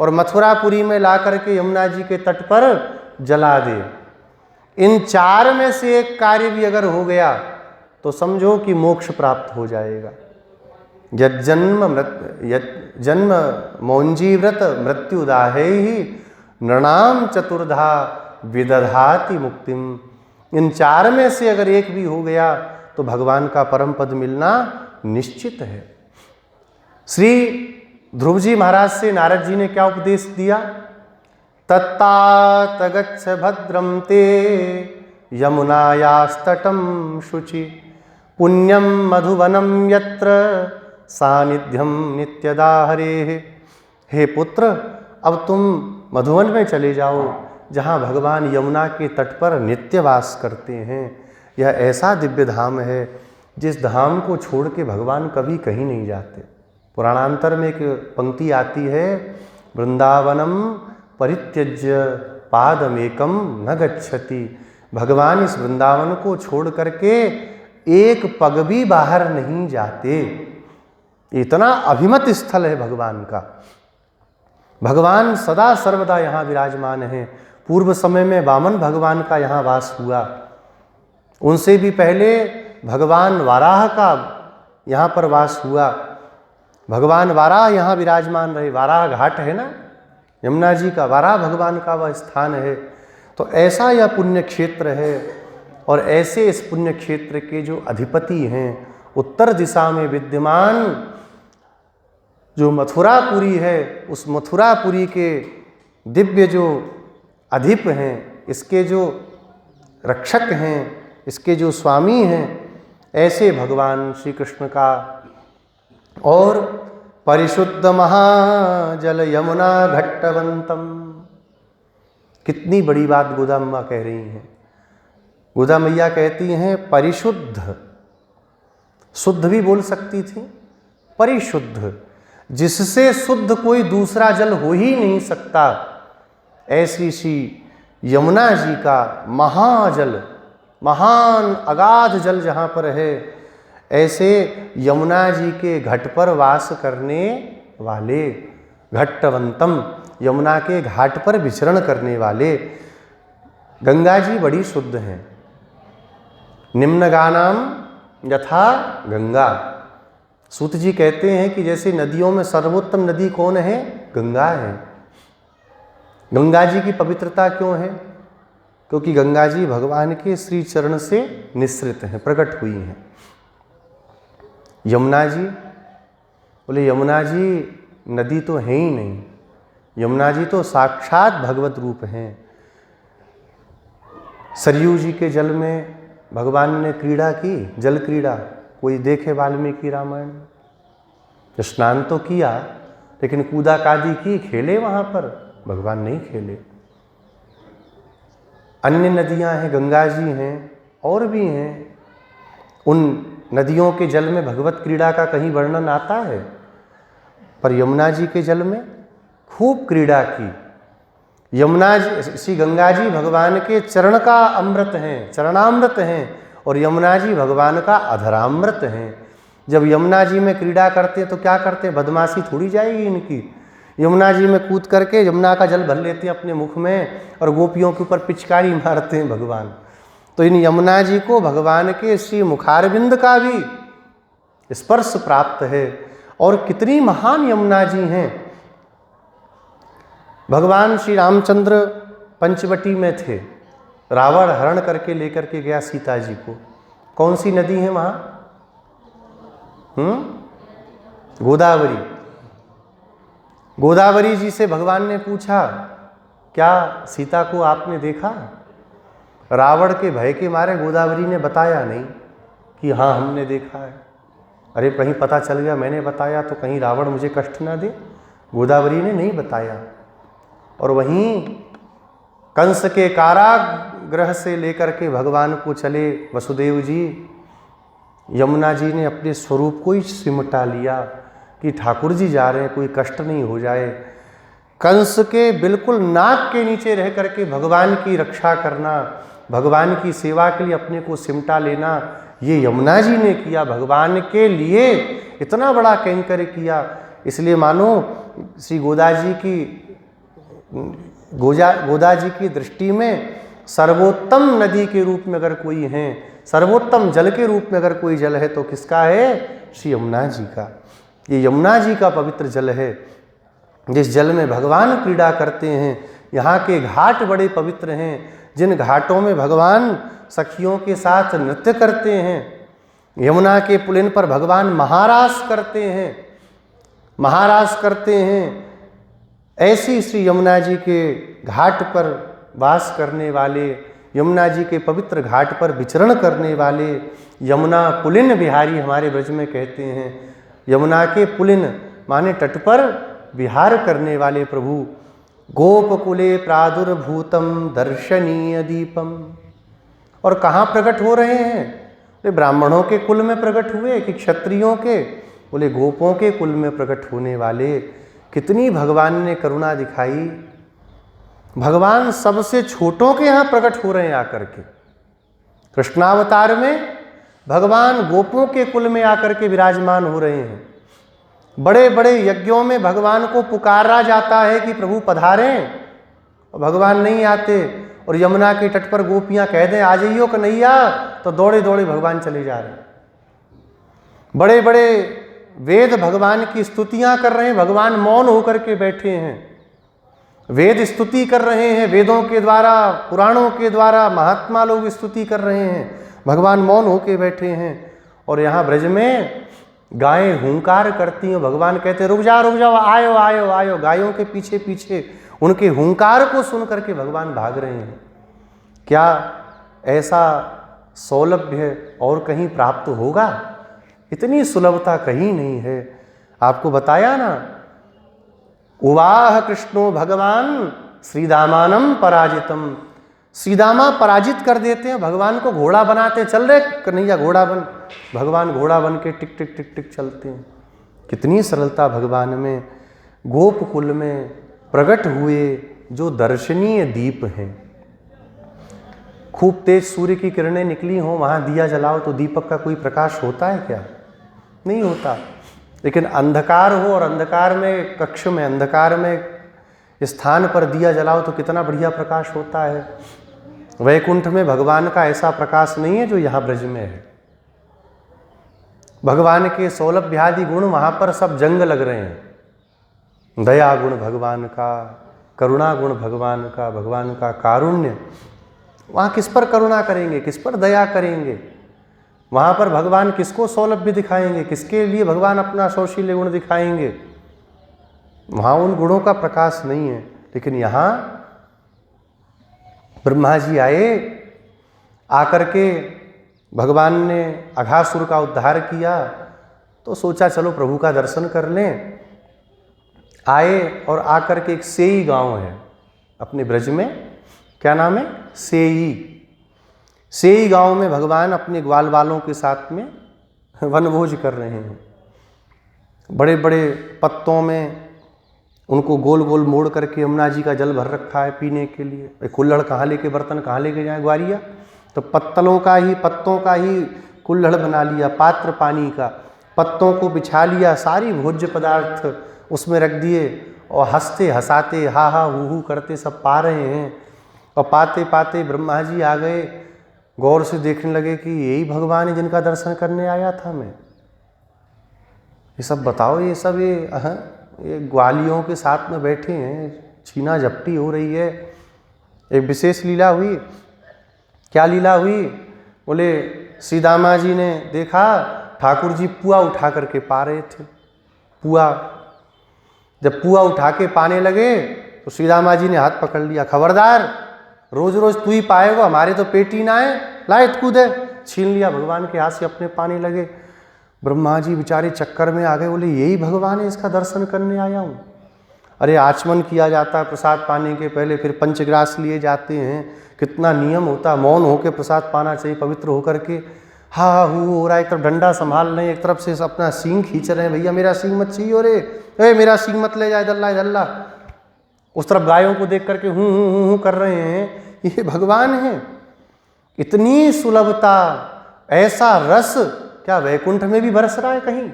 और मथुरापुरी में ला करके यमुना जी के तट पर जला दे। इन 4 में से एक कार्य भी अगर हो गया तो समझो कि मोक्ष प्राप्त हो जाएगा। जन्म मौंजी व्रत मृत्यु दाहे ही नृणाम चतुर्धा विदधाति मुक्तिम। इन 4 में से अगर एक भी हो गया तो भगवान का परम पद मिलना निश्चित है। श्री ध्रुव जी महाराज से नारद जी ने क्या उपदेश दिया? तत्तात गच्छ भद्रम ते यमुनायास्तटम शुचि पुण्यम मधुवनम यत्र सानिध्यम नित्यदा हरेः। हे पुत्र, अब तुम मधुवन में चले जाओ जहाँ भगवान यमुना के तट पर नित्य वास करते हैं। यह ऐसा दिव्य धाम है जिस धाम को छोड़ के भगवान कभी कहीं नहीं जाते। पुराणांतर में एक पंक्ति आती है, वृंदावनम परित्यज्य पादमेकम न गच्छति। भगवान इस वृंदावन को छोड़ करके एक पग भी बाहर नहीं जाते। इतना अभिमत स्थल है भगवान का। भगवान सदा सर्वदा यहाँ विराजमान है। पूर्व समय में वामन भगवान का यहाँ वास हुआ। उनसे भी पहले भगवान वाराह का यहाँ पर वास हुआ। भगवान वाराह यहाँ विराजमान रहे। वाराह घाट है ना यमुना जी का, वाराह भगवान का वह स्थान है। तो ऐसा यह पुण्य क्षेत्र है। और ऐसे इस पुण्य क्षेत्र के जो अधिपति हैं, उत्तर दिशा में विद्यमान जो मथुरापुरी है, उस मथुरापुरी के दिव्य जो अधिप हैं, इसके जो रक्षक हैं, इसके जो स्वामी हैं, ऐसे भगवान श्री कृष्ण का। और परिशुद्ध महाजल यमुना घट्टवंतम, कितनी बड़ी बात गोदा अम्मा कह रही हैं। गोदा मैया कहती हैं परिशुद्ध, शुद्ध भी बोल सकती थी, परिशुद्ध, जिससे शुद्ध कोई दूसरा जल हो ही नहीं सकता। ऐसी सी यमुना जी का महाजल, महान अगाध जल जहाँ पर है, ऐसे यमुना जी के घट पर वास करने वाले, घट्टवंतम, यमुना के घाट पर विचरण करने वाले। गंगा जी बड़ी शुद्ध हैं। निम्नगानाम यथा गंगा। सूत जी कहते हैं कि जैसे नदियों में सर्वोत्तम नदी कौन है? गंगा है। गंगा जी की पवित्रता क्यों है? क्योंकि गंगा जी भगवान के श्री चरण से निःसृत हैं, प्रकट हुई हैं। यमुना जी, बोले यमुना जी नदी तो है ही नहीं, यमुना जी तो साक्षात भगवत रूप हैं। सरयू जी के जल में भगवान ने क्रीड़ा की, जल क्रीड़ा। कोई देखे वाल्मीकि रामायण, तो स्नान तो किया लेकिन कूदा कादी की, खेले वहाँ पर? भगवान नहीं खेले। अन्य नदियाँ हैं, गंगा जी हैं और भी हैं, उन नदियों के जल में भगवत क्रीड़ा का कहीं वर्णन आता है? पर यमुना जी के जल में खूब क्रीड़ा की। यमुना जी, श्री गंगा जी भगवान के चरण का अमृत हैं, चरणामृत हैं, और यमुना जी भगवान का अधरामृत हैं। जब यमुना जी में क्रीड़ा करते हैं तो क्या करते हैं? बदमाशी थोड़ी जाएगी इनकी। यमुना जी में कूद करके यमुना का जल भर लेते हैं अपने मुख में और गोपियों के ऊपर पिचकारी मारते हैं भगवान। तो इन यमुना जी को भगवान के श्री मुखारविंद का भी स्पर्श प्राप्त है। और कितनी महान यमुना जी हैं। भगवान श्री रामचंद्र पंचवटी में थे, रावण हरण करके लेकर के गया सीता जी को। कौन सी नदी है वहाँ? गोदावरी। गोदावरी जी से भगवान ने पूछा, क्या सीता को आपने देखा? रावण के भय के मारे गोदावरी ने बताया नहीं कि हाँ हमने देखा है। अरे कहीं पता चल गया मैंने बताया तो कहीं रावण मुझे कष्ट ना दे। गोदावरी ने नहीं बताया। और वहीं कंस के कारागृह से लेकर के भगवान को चले वसुदेव जी। यमुना जी ने अपने स्वरूप को ही सिमटा लिया कि ठाकुर जी जा रहे हैं, कोई कष्ट नहीं हो जाए। कंस के बिल्कुल नाक के नीचे रह करके भगवान की रक्षा करना, भगवान की सेवा के लिए अपने को सिमटा लेना, ये यमुना जी ने किया। भगवान के लिए इतना बड़ा कैंकर किया। इसलिए मानो श्री गोदा जी की दृष्टि में सर्वोत्तम नदी के रूप में अगर कोई है, सर्वोत्तम जल के रूप में अगर कोई जल है तो किसका है? श्री यमुना जी का। ये यमुना जी का पवित्र जल है, जिस जल में भगवान क्रीड़ा करते हैं। यहाँ के घाट बड़े पवित्र हैं, जिन घाटों में भगवान सखियों के साथ नृत्य करते हैं। यमुना के पुलिन पर भगवान महारास करते हैं, महारास करते हैं। ऐसी श्री यमुना जी के घाट पर वास करने वाले, यमुना जी के पवित्र घाट पर विचरण करने वाले यमुना पुलिन बिहारी हमारे ब्रज में कहते हैं। यमुना के पुलिन माने तट पर विहार करने वाले प्रभु। गोपकुले प्रादुर्भूतम दर्शनीय दीपम। और कहाँ प्रकट हो रहे हैं? बोले ब्राह्मणों के कुल में प्रकट हुए कि क्षत्रियों के? बोले गोपों के कुल में प्रकट होने वाले। कितनी भगवान ने करुणा दिखाई। भगवान सबसे छोटों के यहाँ प्रकट हो रहे हैं आकर के। कृष्णावतार में भगवान गोपों के कुल में आकर के विराजमान हो रहे हैं। बड़े बड़े यज्ञों में भगवान को पुकारा जाता है कि प्रभु पधारें, और भगवान नहीं आते। और यमुना के तट पर गोपियां कह दें आ जाइयो कन्हैया, तो दौड़े दौड़े भगवान चले जा रहे हैं। बड़े बड़े वेद भगवान की स्तुतियां कर रहे हैं, भगवान मौन होकर के बैठे हैं। वेद स्तुति कर रहे हैं, वेदों के द्वारा, पुराणों के द्वारा महात्मा लोग स्तुति कर रहे हैं, भगवान मौन होकर बैठे हैं। और यहाँ ब्रज में गायें हुंकार करती हैं, भगवान कहते रुक जाओ, आयो आयो आयो। गायों के पीछे पीछे उनके हुंकार को सुन करके भगवान भाग रहे हैं। क्या ऐसा सौलभ्य और कहीं प्राप्त होगा? इतनी सुलभता कहीं नहीं है। आपको बताया ना, उवाह कृष्णो भगवान श्रीदामानम पराजितम। श्रीदामा पराजित कर देते हैं, भगवान को घोड़ा बनाते हैं। चल रहे कन्हैया घोड़ा बन। भगवान घोड़ा बन के टिक टिक टिक टिक चलते हैं। कितनी सरलता भगवान में। गोपकुल में प्रकट हुए जो दर्शनीय दीप हैं। खूब तेज सूर्य की किरणें निकली हों, वहाँ दिया जलाओ तो दीपक का कोई प्रकाश होता है क्या? नहीं होता। लेकिन अंधकार हो और अंधकार में, कक्ष में अंधकार में स्थान पर दिया जलाओ तो कितना बढ़िया प्रकाश होता है। वैकुंठ में भगवान का ऐसा प्रकाश नहीं है जो यहाँ ब्रज में है। भगवान के सौलभ्यादि गुण वहाँ पर सब जंग लग रहे हैं। दया गुण भगवान का, करुणा गुण भगवान का, भगवान का कारुण्य। वहाँ किस पर करुणा करेंगे, किस पर दया करेंगे? वहाँ पर भगवान किसको सौलभ्य दिखाएंगे, किसके लिए भगवान अपना सौशील्य गुण दिखाएंगे? वहाँ उन गुणों का प्रकाश नहीं है। लेकिन यहाँ ब्रह्मा जी आए, आकर के भगवान ने अघासुर का उद्धार किया तो सोचा चलो प्रभु का दर्शन कर लें। आए और आकर के एक सेई गांव है अपने ब्रज में, क्या नाम है? सेई। सेई गांव में भगवान अपने ग्वाल बालों के साथ में वनभोज कर रहे हैं। बड़े बड़े पत्तों में उनको गोल गोल मोड़ करके यमुना जी का जल भर रखा है पीने के लिए। कुल्हड़ कहाँ लेके, बर्तन कहाँ लेके जाए ग्वारिया? तो पत्तों का ही कुल्हड़ बना लिया, पात्र पानी का, पत्तों को बिछा लिया, सारी भोज्य पदार्थ उसमें रख दिए और हंसते हंसाते हा हा हू हू करते सब पा रहे हैं। और पाते पाते ब्रह्मा जी आ गए, गौर से देखने लगे कि यही भगवान है जिनका दर्शन करने आया था मैं। ये सब बताओ, ये सब ये ग्वालियों के साथ में बैठे हैं, छीना झपटी हो रही है। एक विशेष लीला हुई। क्या लीला हुई? बोले सीदामा जी ने देखा ठाकुर जी पुआ उठा करके पा रहे थे। पुआ जब पुआ उठा के पाने लगे तो सीदामा जी ने हाथ पकड़ लिया, खबरदार, रोज रोज तू ही पाएगा, हमारे तो पेट ही ना है, लाए कूदे। छीन लिया, भगवान के हाथ से अपने पाने लगे। ब्रह्मा जी बेचारे चक्कर में आ गए, बोले यही भगवान है, इसका दर्शन करने आया हूँ। अरे आचमन किया जाता है प्रसाद पाने के पहले, फिर पंचग्रास लिए जाते हैं, कितना नियम होता है, मौन होकर प्रसाद पाना चाहिए पवित्र होकर के। हा हा हू हो रहा है, एक तरफ डंडा संभाल रहे हैं, एक तरफ से अपना सींग खींच रहे हैं, भैया मेरा सींग मत चाहिए रे, मेरा सींग मत ले जाए, दल्ला दल्ला। उस तरफ गायों को देख करके हूँ कर रहे हैं। ये भगवान है। इतनी सुलभता, ऐसा रस क्या वैकुंठ में भी बरस रहा है कहीं?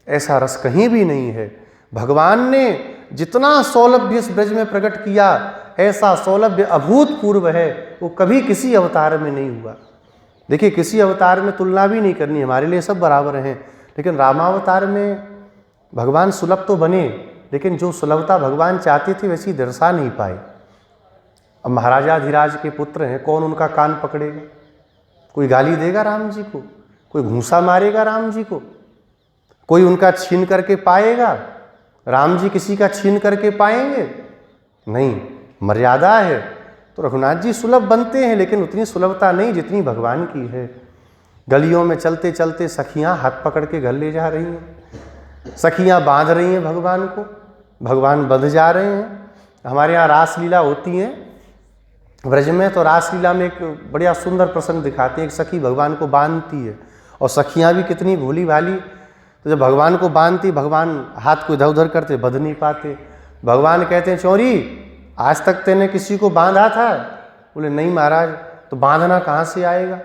ऐसा रस कहीं भी नहीं है। भगवान ने जितना सौलभ्य इस ब्रज में प्रकट किया, ऐसा सौलभ्य अभूतपूर्व है, वो कभी किसी अवतार में नहीं हुआ। देखिए, किसी अवतार में तुलना भी नहीं करनी, हमारे लिए सब बराबर हैं। लेकिन रामावतार में भगवान सुलभ तो बने, लेकिन जो सुलभता भगवान चाहते थे वैसी दर्शा नहीं पाए। अब महाराजाधिराज के पुत्र हैं, कौन उनका कान पकड़ेगा? कोई गाली देगा राम जी को? कोई घूंसा मारेगा राम जी को? कोई उनका छीन करके पाएगा? राम जी किसी का छीन करके पाएंगे? नहीं, मर्यादा है। तो रघुनाथ जी सुलभ बनते हैं, लेकिन उतनी सुलभता नहीं जितनी भगवान की है। गलियों में चलते चलते सखियां हाथ पकड़ के घर ले जा रही हैं, सखियां बांध रही हैं भगवान को, भगवान बंध जा रहे हैं। हमारे यहाँ रासलीला होती है ब्रज में, तो रासलीला में एक बढ़िया सुंदर प्रसंग दिखाते हैं। एक सखी भगवान को बांधती है, और सखियां भी कितनी भोली भाली। तो जब भगवान को बांधती, भगवान हाथ को इधर उधर करते, बंध नहीं पाते। भगवान कहते हैं, चौरी आज तक तेने किसी को बांधा था? बोले नहीं महाराज। तो बांधना कहाँ से आएगा?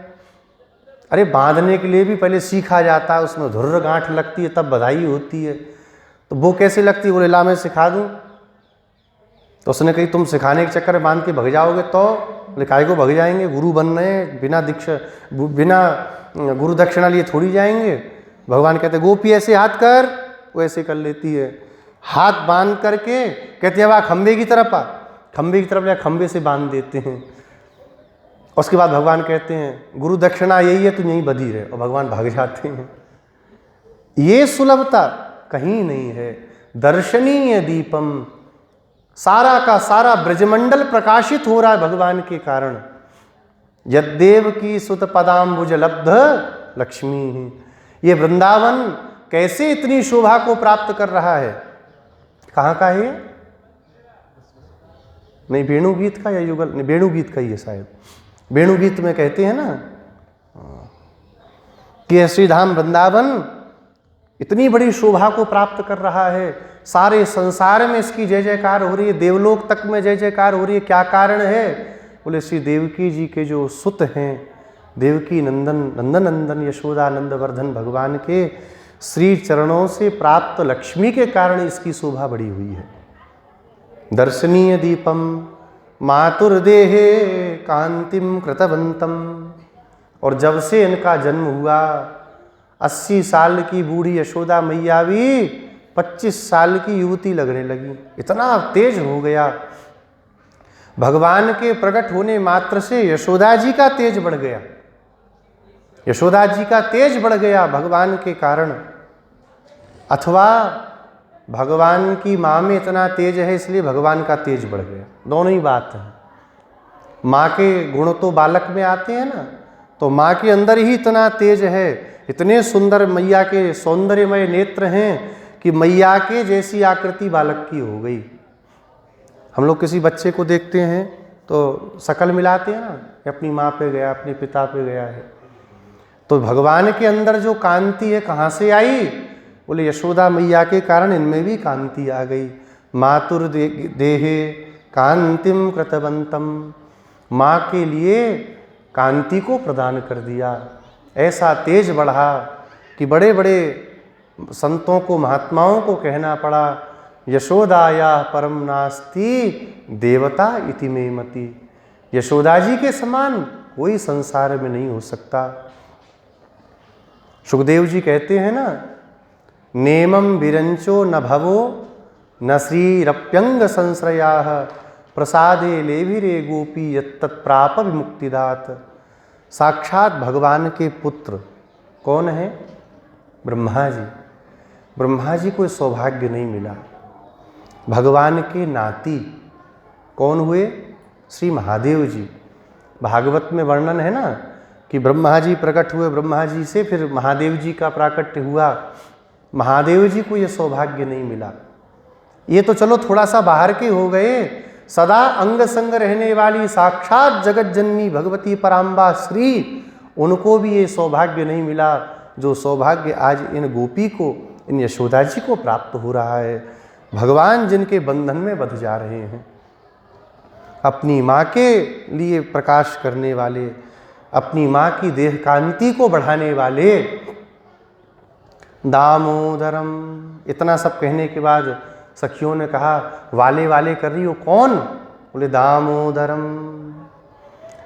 अरे बांधने के लिए भी पहले सीखा जाता है, उसमें धुर्र गांठ लगती है, तब बधाई होती है। तो वो कैसे लगती है? बोले ला मैं सिखा दूँ। तो उसने कही तुम सिखाने के चक्कर में बांध के भग जाओगे तो? बोले काहे को भग जाएंगे, गुरु बन रहे हैं, बिना गुरु दक्षिणा लिए थोड़ी जाएंगे। भगवान कहते गोपी ऐसे हाथ कर, वो ऐसे कर लेती है, हाथ बांध करके कहते हैं वाह खंबे की तरफ आ, खंबे की तरफ या खंबे से बांध देते हैं। उसके बाद भगवान कहते हैं गुरु दक्षिणा यही है, तू यहीं बधी रहे, और भगवान भाग जाते हैं। ये सुलभता कहीं नहीं है। दर्शनीय दीपम, सारा का सारा ब्रजमंडल प्रकाशित हो रहा है भगवान के कारण। यद्देव की सुत पदाम्बुज लब्ध लक्ष्मी। ये वृंदावन कैसे इतनी शोभा को प्राप्त कर रहा है? कहाँ का है? नहीं, वेणुगीत का या युगल, नहीं वेणुगीत का ही है शायद। वेणुगीत में कहते हैं ना कि श्रीधाम वृंदावन इतनी बड़ी शोभा को प्राप्त कर रहा है, सारे संसार में इसकी जय जयकार हो रही है, देवलोक तक में जय जयकार हो रही है। क्या कारण है? बोले श्री देवकी जी के जो सुत हैं, देवकी नंदन यशोदा नंदवर्धन भगवान के श्री चरणों से प्राप्त लक्ष्मी के कारण इसकी शोभा बढ़ी हुई है। दर्शनीय दीपम मातुर्देहे कांतिम कृतवंतम। और जब से इनका जन्म हुआ, 80 साल की बूढ़ी यशोदा मैया भी 25 साल की युवती लगने लगी। इतना तेज हो गया। भगवान के प्रकट होने मात्र से यशोदा जी का तेज बढ़ गया। यशोदा जी का तेज बढ़ गया भगवान के कारण, अथवा भगवान की माँ में इतना तेज है इसलिए भगवान का तेज बढ़ गया। दोनों ही बात है। माँ के गुण तो बालक में आते हैं ना, तो माँ के अंदर ही इतना तेज है, इतने सुंदर मैया के सौंदर्यमय नेत्र हैं कि मैया के जैसी आकृति बालक की हो गई। हम लोग किसी बच्चे को देखते हैं तो शकल मिलाते हैं ना, अपनी माँ पे गया, अपने पिता पे गया है। तो भगवान के अंदर जो कांति है कहाँ से आई? बोले यशोदा मैया के कारण इनमें भी कांति आ गई। मातुर देहे कांतिम कृतवंतम, माँ के लिए कांति को प्रदान कर दिया। ऐसा तेज बढ़ा कि बड़े बड़े संतों को, महात्माओं को कहना पड़ा, यशोदाया परम नास्ति देवता इति मे मति। यशोदा जी के समान कोई संसार में नहीं हो सकता। सुखदेव जी कहते हैं ना, नेमं विरंचो न भवो न श्रीरप्यंग संश्रयाः प्रसादे लेभिरे गोपी यत्तत्प्राप विमुक्तिदात। साक्षात भगवान के पुत्र कौन है? ब्रह्मा जी। ब्रह्मा जी को सौभाग्य नहीं मिला। भगवान के नाती कौन हुए? श्री महादेव जी। भागवत में वर्णन है ना कि ब्रह्मा जी प्रकट हुए, ब्रह्मा जी से फिर महादेव जी का प्राकट्य हुआ। महादेव जी को यह सौभाग्य नहीं मिला। ये तो चलो थोड़ा सा बाहर के हो गए, सदा अंग संग रहने वाली साक्षात जगत जननी भगवती पराम्बा श्री, उनको भी ये सौभाग्य नहीं मिला जो सौभाग्य आज इन गोपी को, इन यशोदा जी को प्राप्त हो रहा है। भगवान जिनके बंधन में बंध जा रहे हैं, अपनी माँ के लिए प्रकाश करने वाले, अपनी माँ की देह कांति को बढ़ाने वाले। दामोदरम, इतना सब कहने के बाद सखियों ने कहा, वाले वाले कर रही हो, कौन? बोले दामोदरम।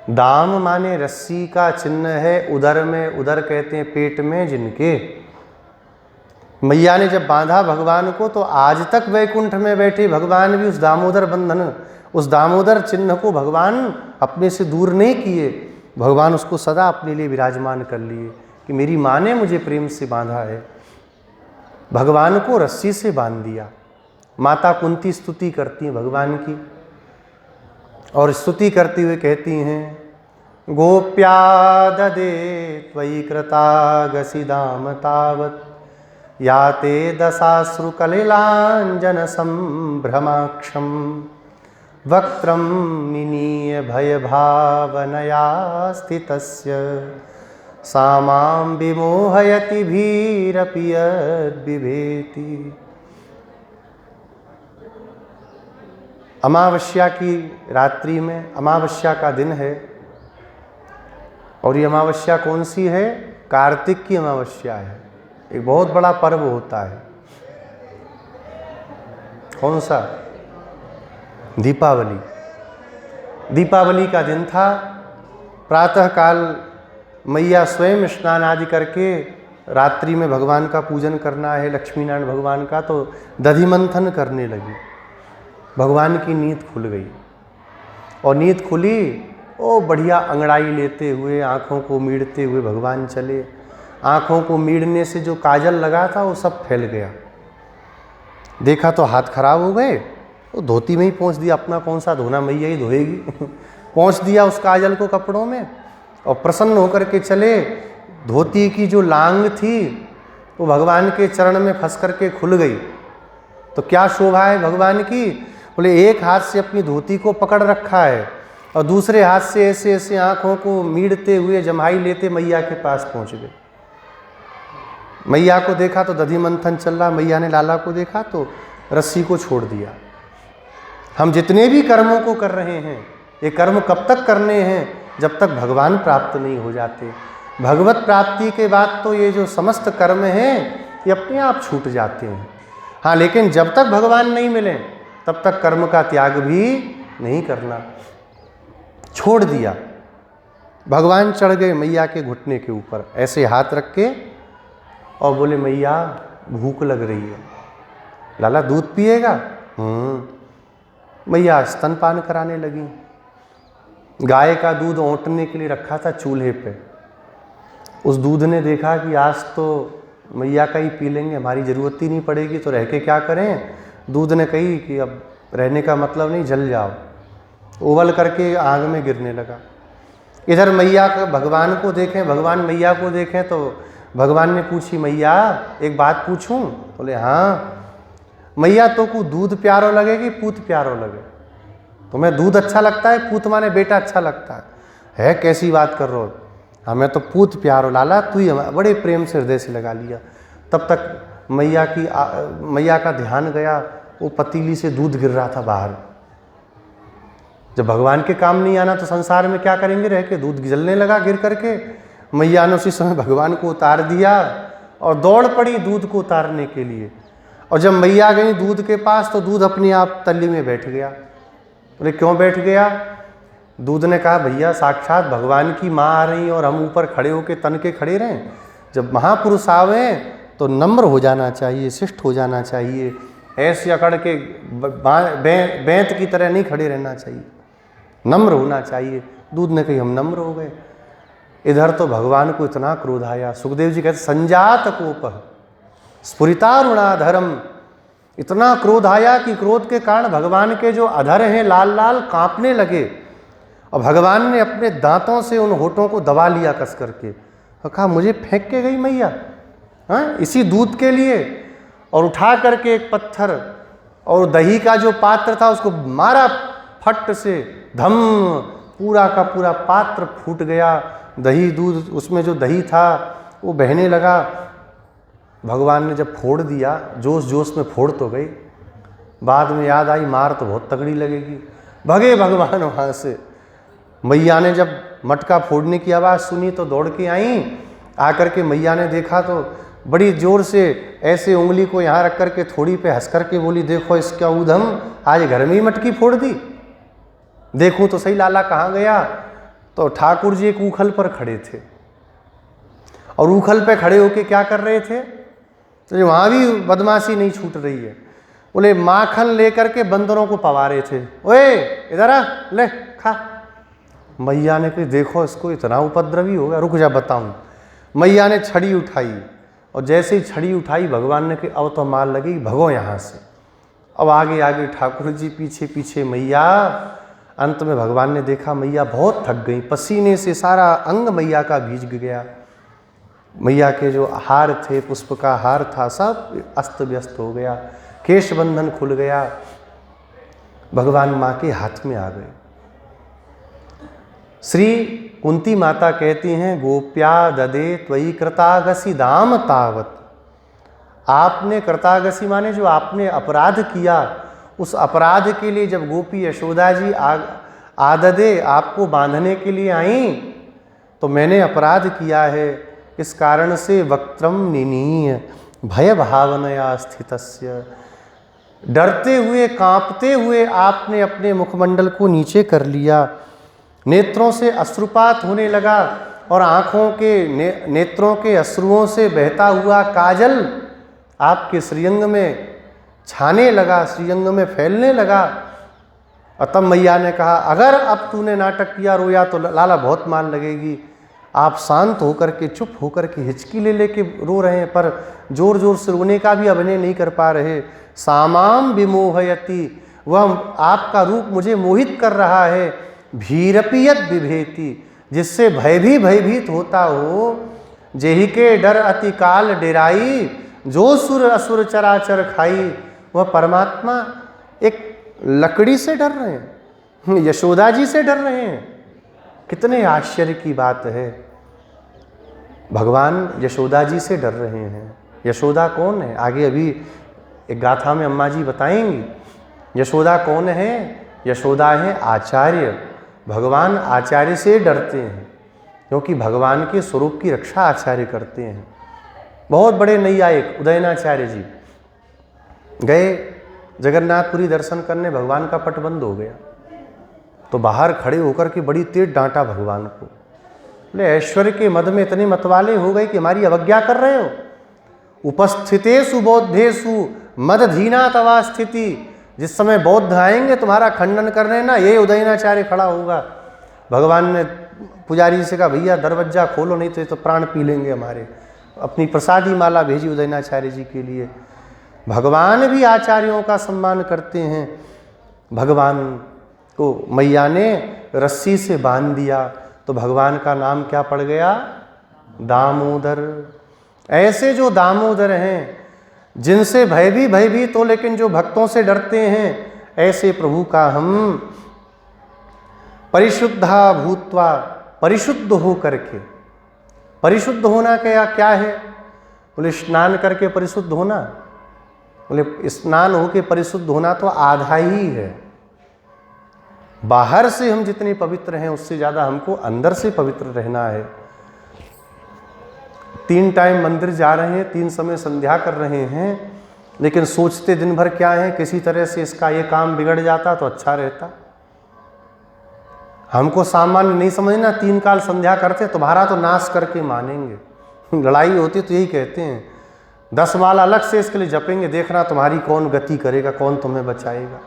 दाम माने रस्सी का चिन्ह है उदर में, उदर कहते हैं पेट में जिनके। मैया ने जब बांधा भगवान को तो आज तक वैकुंठ में बैठे भगवान भी उस दामोदर बंधन, उस दामोदर चिन्ह को भगवान अपने से दूर नहीं किए। भगवान उसको सदा अपने लिए विराजमान कर लिए कि मेरी माँ ने मुझे प्रेम से बांधा है। भगवान को रस्सी से बांध दिया। माता कुंती स्तुति करती हैं भगवान की, और स्तुति करती हुए कहती हैं, गोप्या ददे त्वयि कृतागसि दाम तावत् याते दशाश्रु कलिलांजन संभ्रमाक्षम वक्त्रम निनीय भय भावनया स्थितस्य सामां विमोहयति भीरपि यद्बिभेति। अमावस्या की रात्रि में, अमावस्या का दिन है, और ये अमावस्या कौन सी है? कार्तिक की अमावस्या है। एक बहुत बड़ा पर्व होता है। कौन सा? दीपावली। दीपावली का दिन था। प्रातःकाल मैया स्वयं स्नान आदि करके रात्रि में भगवान का पूजन करना है, लक्ष्मी नारायण भगवान का, तो दधि मंथन करने लगी। भगवान की नींद खुल गई, और नींद खुली, ओ बढ़िया अंगड़ाई लेते हुए, आँखों को मीड़ते हुए भगवान चले। आँखों को मीड़ने से जो काजल लगा था वो सब फैल गया। देखा तो हाथ खराब हो गए, वो धोती में ही पोंछ दिया। अपना कौन सा धोना, मैया ही धोएगी। पोंछ दिया उस काजल को कपड़ों में, और प्रसन्न होकर के चले। धोती की जो लांग थी वो भगवान के चरण में फंस करके खुल गई। तो क्या शोभा है भगवान की? बोले एक हाथ से अपनी धोती को पकड़ रखा है, और दूसरे हाथ से ऐसे ऐसे आँखों को मीड़ते हुए जम्हाई लेते मैया के पास पहुँच गए। मैया को देखा तो दधि मंथन चल रहा, मैया ने लाला को देखा तो रस्सी को छोड़ दिया। हम जितने भी कर्मों को कर रहे हैं, ये कर्म कब तक करने हैं? जब तक भगवान प्राप्त नहीं हो जाते। भगवत प्राप्ति के बाद तो ये जो समस्त कर्म हैं ये अपने आप छूट जाते हैं। हाँ, लेकिन जब तक भगवान नहीं मिले तब तक कर्म का त्याग भी नहीं करना। छोड़ दिया। भगवान चढ़ गए मैया के घुटने के ऊपर, ऐसे हाथ रख के, और बोले मैया भूख लग रही है, लाला दूध पिएगा? मैया स्तनपान कराने लगी। गाय का दूध औंटने के लिए रखा था चूल्हे पे। उस दूध ने देखा कि आज तो मैया का ही पी लेंगे, हमारी ज़रूरत ही नहीं पड़ेगी, तो रह के क्या करें। दूध ने कही कि अब रहने का मतलब नहीं, जल जाओ। उबल करके आग में गिरने लगा। इधर मैया का भगवान को देखें, भगवान मैया को देखें तो भगवान ने पूछी, मैया एक बात पूछूं? बोले हाँ। मैया तो को दूध प्यारो लगे कि पूत प्यारो लगे? तुम्हें दूध अच्छा लगता है, पूत माने बेटा अच्छा लगता है कैसी बात कर रहे हो? हमें तो पूत प्यारो लाला, तू ही बड़े प्रेम से हृदय से लगा लिया। तब तक मैया का ध्यान गया, वो पतीली से दूध गिर रहा था बाहर। जब भगवान के काम नहीं आना तो संसार में क्या करेंगे रह के? दूध जलने लगा गिर करके। मैया ने उसी समय भगवान को उतार दिया और दौड़ पड़ी दूध को उतारने के लिए। और जब मैया गई दूध के पास तो दूध अपने आप तल्ली में बैठ गया। बोले क्यों बैठ गया? दूध ने कहा, भैया साक्षात भगवान की माँ आ रही और हम ऊपर खड़े होके तन के खड़े रहें? जब महापुरुष आवे तो नम्र हो जाना चाहिए, शिष्ट हो जाना चाहिए, ऐसे अकड़ के बेंत की तरह नहीं खड़े रहना चाहिए, नम्र होना चाहिए। दूध ने कही हम नम्र हो गए। इधर तो भगवान को इतना क्रोध आया। सुखदेव जी कहते संजात कोप स्फुरितारुणाधरम, इतना क्रोध आया कि क्रोध के कारण भगवान के जो अधर हैं लाल लाल कांपने लगे। और भगवान ने अपने दांतों से उन होठों को दबा लिया कस करके और कहा मुझे फेंक के गई मैया, हाँ, इसी दूध के लिए। और उठा करके एक पत्थर और दही का जो पात्र था उसको मारा फट से, धम, पूरा का पूरा पात्र फूट गया। दही दूध उसमें जो दही था वो बहने लगा। भगवान ने जब फोड़ दिया, जोश जोश में फोड़ तो गई, बाद में याद आई मार तो बहुत तगड़ी लगेगी। भगे भगवान वहाँ से। मैया ने जब मटका फोड़ने की आवाज़ सुनी तो दौड़ के आई। आकर के मैया ने देखा तो बड़ी जोर से ऐसे उंगली को यहाँ रख करके थोड़ी पे हंस करके बोली, देखो इसका ऊधम, आज घर में ही मटकी फोड़ दी। देखूं तो सही लाला कहाँ गया? तो ठाकुर जी एक ऊखल पर खड़े थे और ऊखल पे खड़े होके क्या कर रहे थे? तो वहाँ भी बदमाशी नहीं छूट रही है। बोले माखन लेकर के बंदरों को पवा रहे थे। ओए इधर आ, ले खा। मैया ने कहा देखो इसको इतना उपद्रवी हो गया, रुक जा बताऊं। मैया ने छड़ी उठाई और जैसे ही छड़ी उठाई भगवान ने कहा अब तो मार लगी, भगो यहाँ से। अब आगे आगे ठाकुर जी, पीछे पीछे मैया। अंत में भगवान ने देखा मैया बहुत थक गई, पसीने से सारा अंग मैया का भीग गया। मैया के जो हार थे, पुष्प का हार था, सब अस्त व्यस्त हो गया, केश बंधन खुल गया। भगवान माँ के हाथ में आ गए। श्री कुंती माता कहती हैं गोप्या ददे त्वयि कृतागसी दाम तावत। आपने कृतागसी माने जो आपने अपराध किया, उस अपराध के लिए जब गोपी यशोदा जी आददे आपको बांधने के लिए आई तो मैंने अपराध किया है, इस कारण से वक्त्रम निनीय भय भावनया स्थितस्य, डरते हुए कांपते हुए आपने अपने मुखमंडल को नीचे कर लिया। नेत्रों से अश्रुपात होने लगा और आँखों के नेत्रों के अश्रुओं से बहता हुआ काजल आपके श्रीअंग में छाने लगा, श्रीअंग में फैलने लगा। और तब मैया ने कहा अगर अब तूने नाटक किया, रोया तो लाला बहुत मार लगेगी। आप शांत होकर के, चुप होकर के हिचकी ले लेके रो रहे हैं, पर जोर जोर से रोने का भी अभिनय नहीं कर पा रहे। सामाम विमोहयति, वह आपका रूप मुझे मोहित कर रहा है। भीरपियत विभेति, जिससे भय भी भयभीत होता हो। जेहि के डर अति काल डेराई, जो सुर असुर चराचर खाई। वह परमात्मा एक लकड़ी से डर रहे हैं, यशोदा जी से डर रहे हैं। कितने आश्चर्य की बात है। भगवान यशोदा जी से डर रहे हैं। यशोदा कौन है? आगे अभी एक गाथा में अम्मा जी बताएंगी। यशोदा कौन है? यशोदा है आचार्य। भगवान आचार्य से डरते हैं क्योंकि भगवान के स्वरूप की रक्षा आचार्य करते हैं। बहुत बड़े नैयायिक उदयनाचार्य जी गए जगन्नाथपुरी दर्शन करने, भगवान का पट बंद हो गया तो बाहर खड़े होकर के बड़ी तेज डांटा भगवान को। बोले ऐश्वर्य के मद में इतने मतवाले हो गए कि हमारी अवज्ञा कर रहे हो। उपस्थितेषु बौद्धेषु मदधीना तवा स्थिति, जिस समय बौद्ध आएंगे तुम्हारा खंडन करने ना, ये उदयनाचार्य खड़ा होगा। भगवान ने पुजारी से कहा भैया दरवाजा खोलो, नहीं तो प्राण पी लेंगे हमारे। अपनी प्रसादी माला भेजी उदयनाचार्य जी के लिए। भगवान भी आचार्यों का सम्मान करते हैं। भगवान को मैया ने रस्सी से बांध दिया तो भगवान का नाम क्या पड़ गया? दामोदर। ऐसे जो दामोदर हैं, जिनसे भयभीत हो लेकिन जो भक्तों से डरते हैं, ऐसे प्रभु का हम परिशुद्धा भूत्वा, परिशुद्ध हो करके, परिशुद्ध होना क्या है? बोले स्नान करके परिशुद्ध होना। बोले स्नान होके परिशुद्ध होना तो आधा ही है। बाहर से हम जितने पवित्र हैं उससे ज्यादा हमको अंदर से पवित्र रहना है। 3 टाइम मंदिर जा रहे हैं, 3 समय संध्या कर रहे हैं, लेकिन सोचते दिन भर क्या है, किसी तरह से इसका ये काम बिगड़ जाता तो अच्छा रहता। हमको सामान्य नहीं समझना, 3 काल संध्या करते तुम्हारा तो नाश करके मानेंगे। लड़ाई होती तो यही कहते हैं, 10 माला अलग से इसके लिए जपेंगे, देखना तुम्हारी कौन गति करेगा, कौन तुम्हें बचाएगा।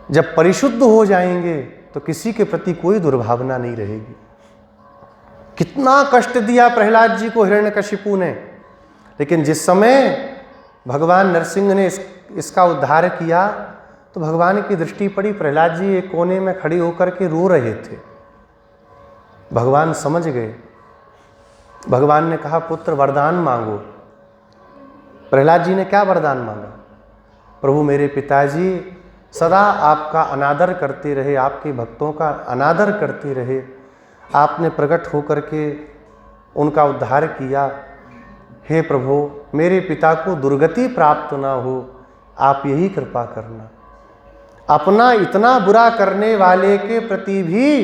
जब परिशुद्ध हो जाएंगे तो किसी के प्रति कोई दुर्भावना नहीं रहेगी। कितना कष्ट दिया प्रहलाद जी को हिरण्यकशिपु ने, लेकिन जिस समय भगवान नरसिंह ने इसका उद्धार किया तो भगवान की दृष्टि पड़ी, प्रहलाद जी एक कोने में खड़े होकर के रो रहे थे। भगवान समझ गए। भगवान ने कहा पुत्र वरदान मांगो। प्रहलाद जी ने क्या वरदान मांगा? प्रभु मेरे पिताजी सदा आपका अनादर करते रहे, आपके भक्तों का अनादर करते रहे, आपने प्रकट होकर के उनका उद्धार किया। हे प्रभु मेरे पिता को दुर्गति प्राप्त ना हो, आप यही कृपा करना। अपना इतना बुरा करने वाले के प्रति भी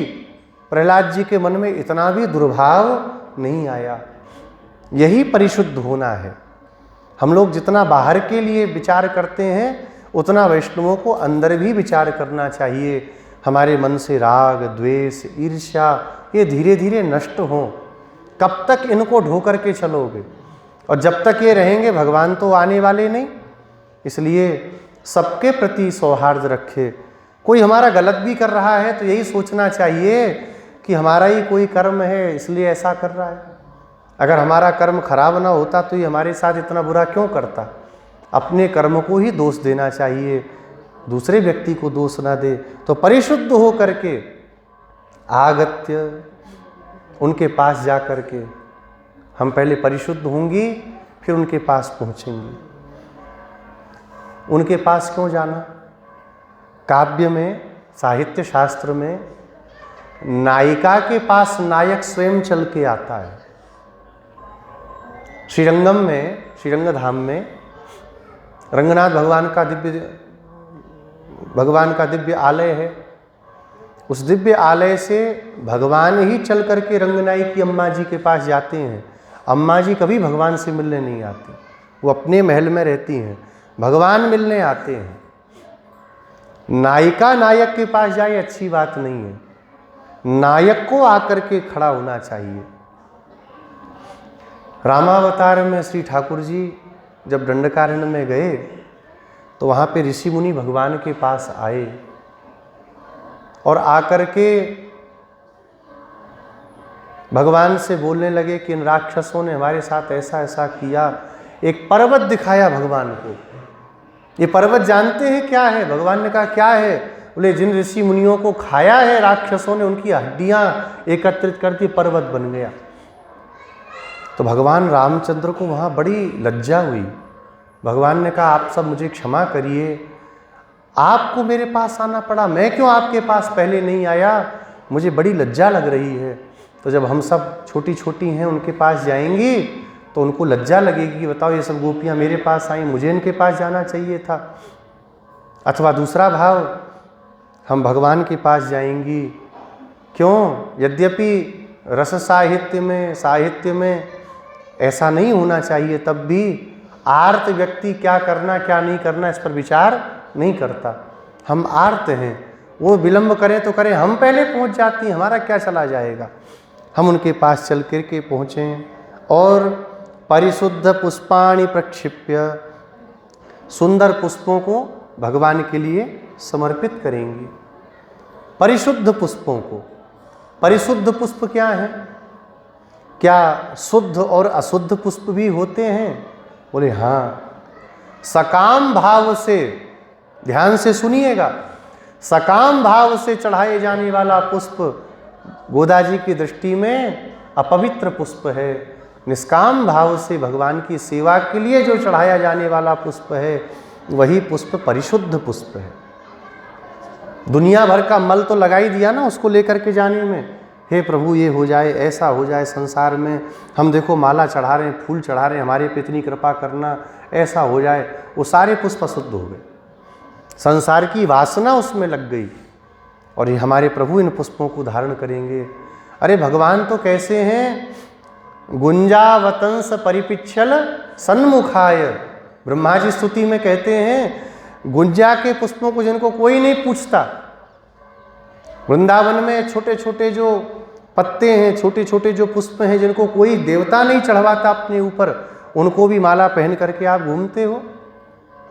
प्रहलाद जी के मन में इतना भी दुर्भाव नहीं आया। यही परिशुद्ध होना है। हम लोग जितना बाहर के लिए विचार करते हैं उतना वैष्णवों को अंदर भी विचार करना चाहिए। हमारे मन से राग, द्वेष, ईर्ष्या ये धीरे धीरे नष्ट हों। कब तक इनको ढो करके चलोगे? और जब तक ये रहेंगे भगवान तो आने वाले नहीं। इसलिए सबके प्रति सौहार्द रखे। कोई हमारा गलत भी कर रहा है तो यही सोचना चाहिए कि हमारा ही कोई कर्म है इसलिए ऐसा कर रहा है। अगर हमारा कर्म खराब ना होता तो ये हमारे साथ इतना बुरा क्यों करता? अपने कर्म को ही दोष देना चाहिए, दूसरे व्यक्ति को दोष ना दे। तो परिशुद्ध हो करके आगत्य, उनके पास जा करके हम पहले परिशुद्ध होंगी फिर उनके पास पहुंचेंगे। उनके पास क्यों जाना? काव्य में, साहित्य शास्त्र में नायिका के पास नायक स्वयं चल के आता है। श्रीरंगम में, श्रीरंगधाम में रंगनाथ भगवान का दिव्य आलय है। उस दिव्य आलय से भगवान ही चल करके रंगनाई की अम्मा जी के पास जाते हैं। अम्मा जी कभी भगवान से मिलने नहीं आती, वो अपने महल में रहती हैं, भगवान मिलने आते हैं। नायिका नायक के पास जाए अच्छी बात नहीं है, नायक को आकर के खड़ा होना चाहिए। रामावतार में श्री ठाकुर जी जब दंडकारण्य में गए तो वहाँ पे ऋषि मुनि भगवान के पास आए और आकर के भगवान से बोलने लगे कि इन राक्षसों ने हमारे साथ ऐसा ऐसा किया। एक पर्वत दिखाया भगवान को। ये पर्वत जानते हैं क्या है? भगवान ने कहा क्या है? बोले जिन ऋषि मुनियों को खाया है राक्षसों ने उनकी हड्डियां एकत्रित करती पर्वत बन गया। तो भगवान रामचंद्र को वहाँ बड़ी लज्जा हुई। भगवान ने कहा आप सब मुझे क्षमा करिए, आपको मेरे पास आना पड़ा, मैं क्यों आपके पास पहले नहीं आया? मुझे बड़ी लज्जा लग रही है। तो जब हम सब छोटी छोटी हैं उनके पास जाएंगी तो उनको लज्जा लगेगी कि बताओ ये सब गोपियाँ मेरे पास आई, मुझे इनके पास जाना चाहिए था। अथवा दूसरा भाव, हम भगवान के पास जाएंगी क्यों? यद्यपि रस साहित्य में ऐसा नहीं होना चाहिए, तब भी आर्त व्यक्ति क्या करना क्या नहीं करना इस पर विचार नहीं करता। हम आर्त हैं, वो विलंब करें तो करें, हम पहले पहुंच जाती हैं, हमारा क्या चला जाएगा। हम उनके पास चल कर के पहुँचें और परिशुद्ध पुष्पाणि प्रक्षिप्य, सुंदर पुष्पों को भगवान के लिए समर्पित करेंगे। परिशुद्ध पुष्पों को। परिशुद्ध पुष्प क्या है? क्या शुद्ध और अशुद्ध पुष्प भी होते हैं? बोले हाँ। सकाम भाव से, ध्यान से सुनिएगा, सकाम भाव से चढ़ाए जाने वाला पुष्प गोदा जी की दृष्टि में अपवित्र पुष्प है। निष्काम भाव से भगवान की सेवा के लिए जो चढ़ाया जाने वाला पुष्प है वही पुष्प परिशुद्ध पुष्प है। दुनिया भर का मल तो लगा ही दिया ना उसको लेकर के जाने में। हे प्रभु ये हो जाए, ऐसा हो जाए, संसार में हम देखो माला चढ़ा रहे हैं, फूल चढ़ा रहे हैं, हमारे पे इतनी कृपा करना, ऐसा हो जाए। वो सारे पुष्प अशुद्ध हो गए, संसार की वासना उसमें लग गई। और ये हमारे प्रभु इन पुष्पों को धारण करेंगे। अरे भगवान तो कैसे हैं, गुंजावतंस परिपिच्छल सन्मुखाय। ब्रह्मा जी स्तुति में कहते हैं गुंजा के पुष्पों को जिनको कोई नहीं पूछता। वृंदावन में छोटे छोटे जो पत्ते हैं, छोटे छोटे जो पुष्प हैं, जिनको कोई देवता नहीं चढ़वाता अपने ऊपर, उनको भी माला पहन करके आप घूमते हो।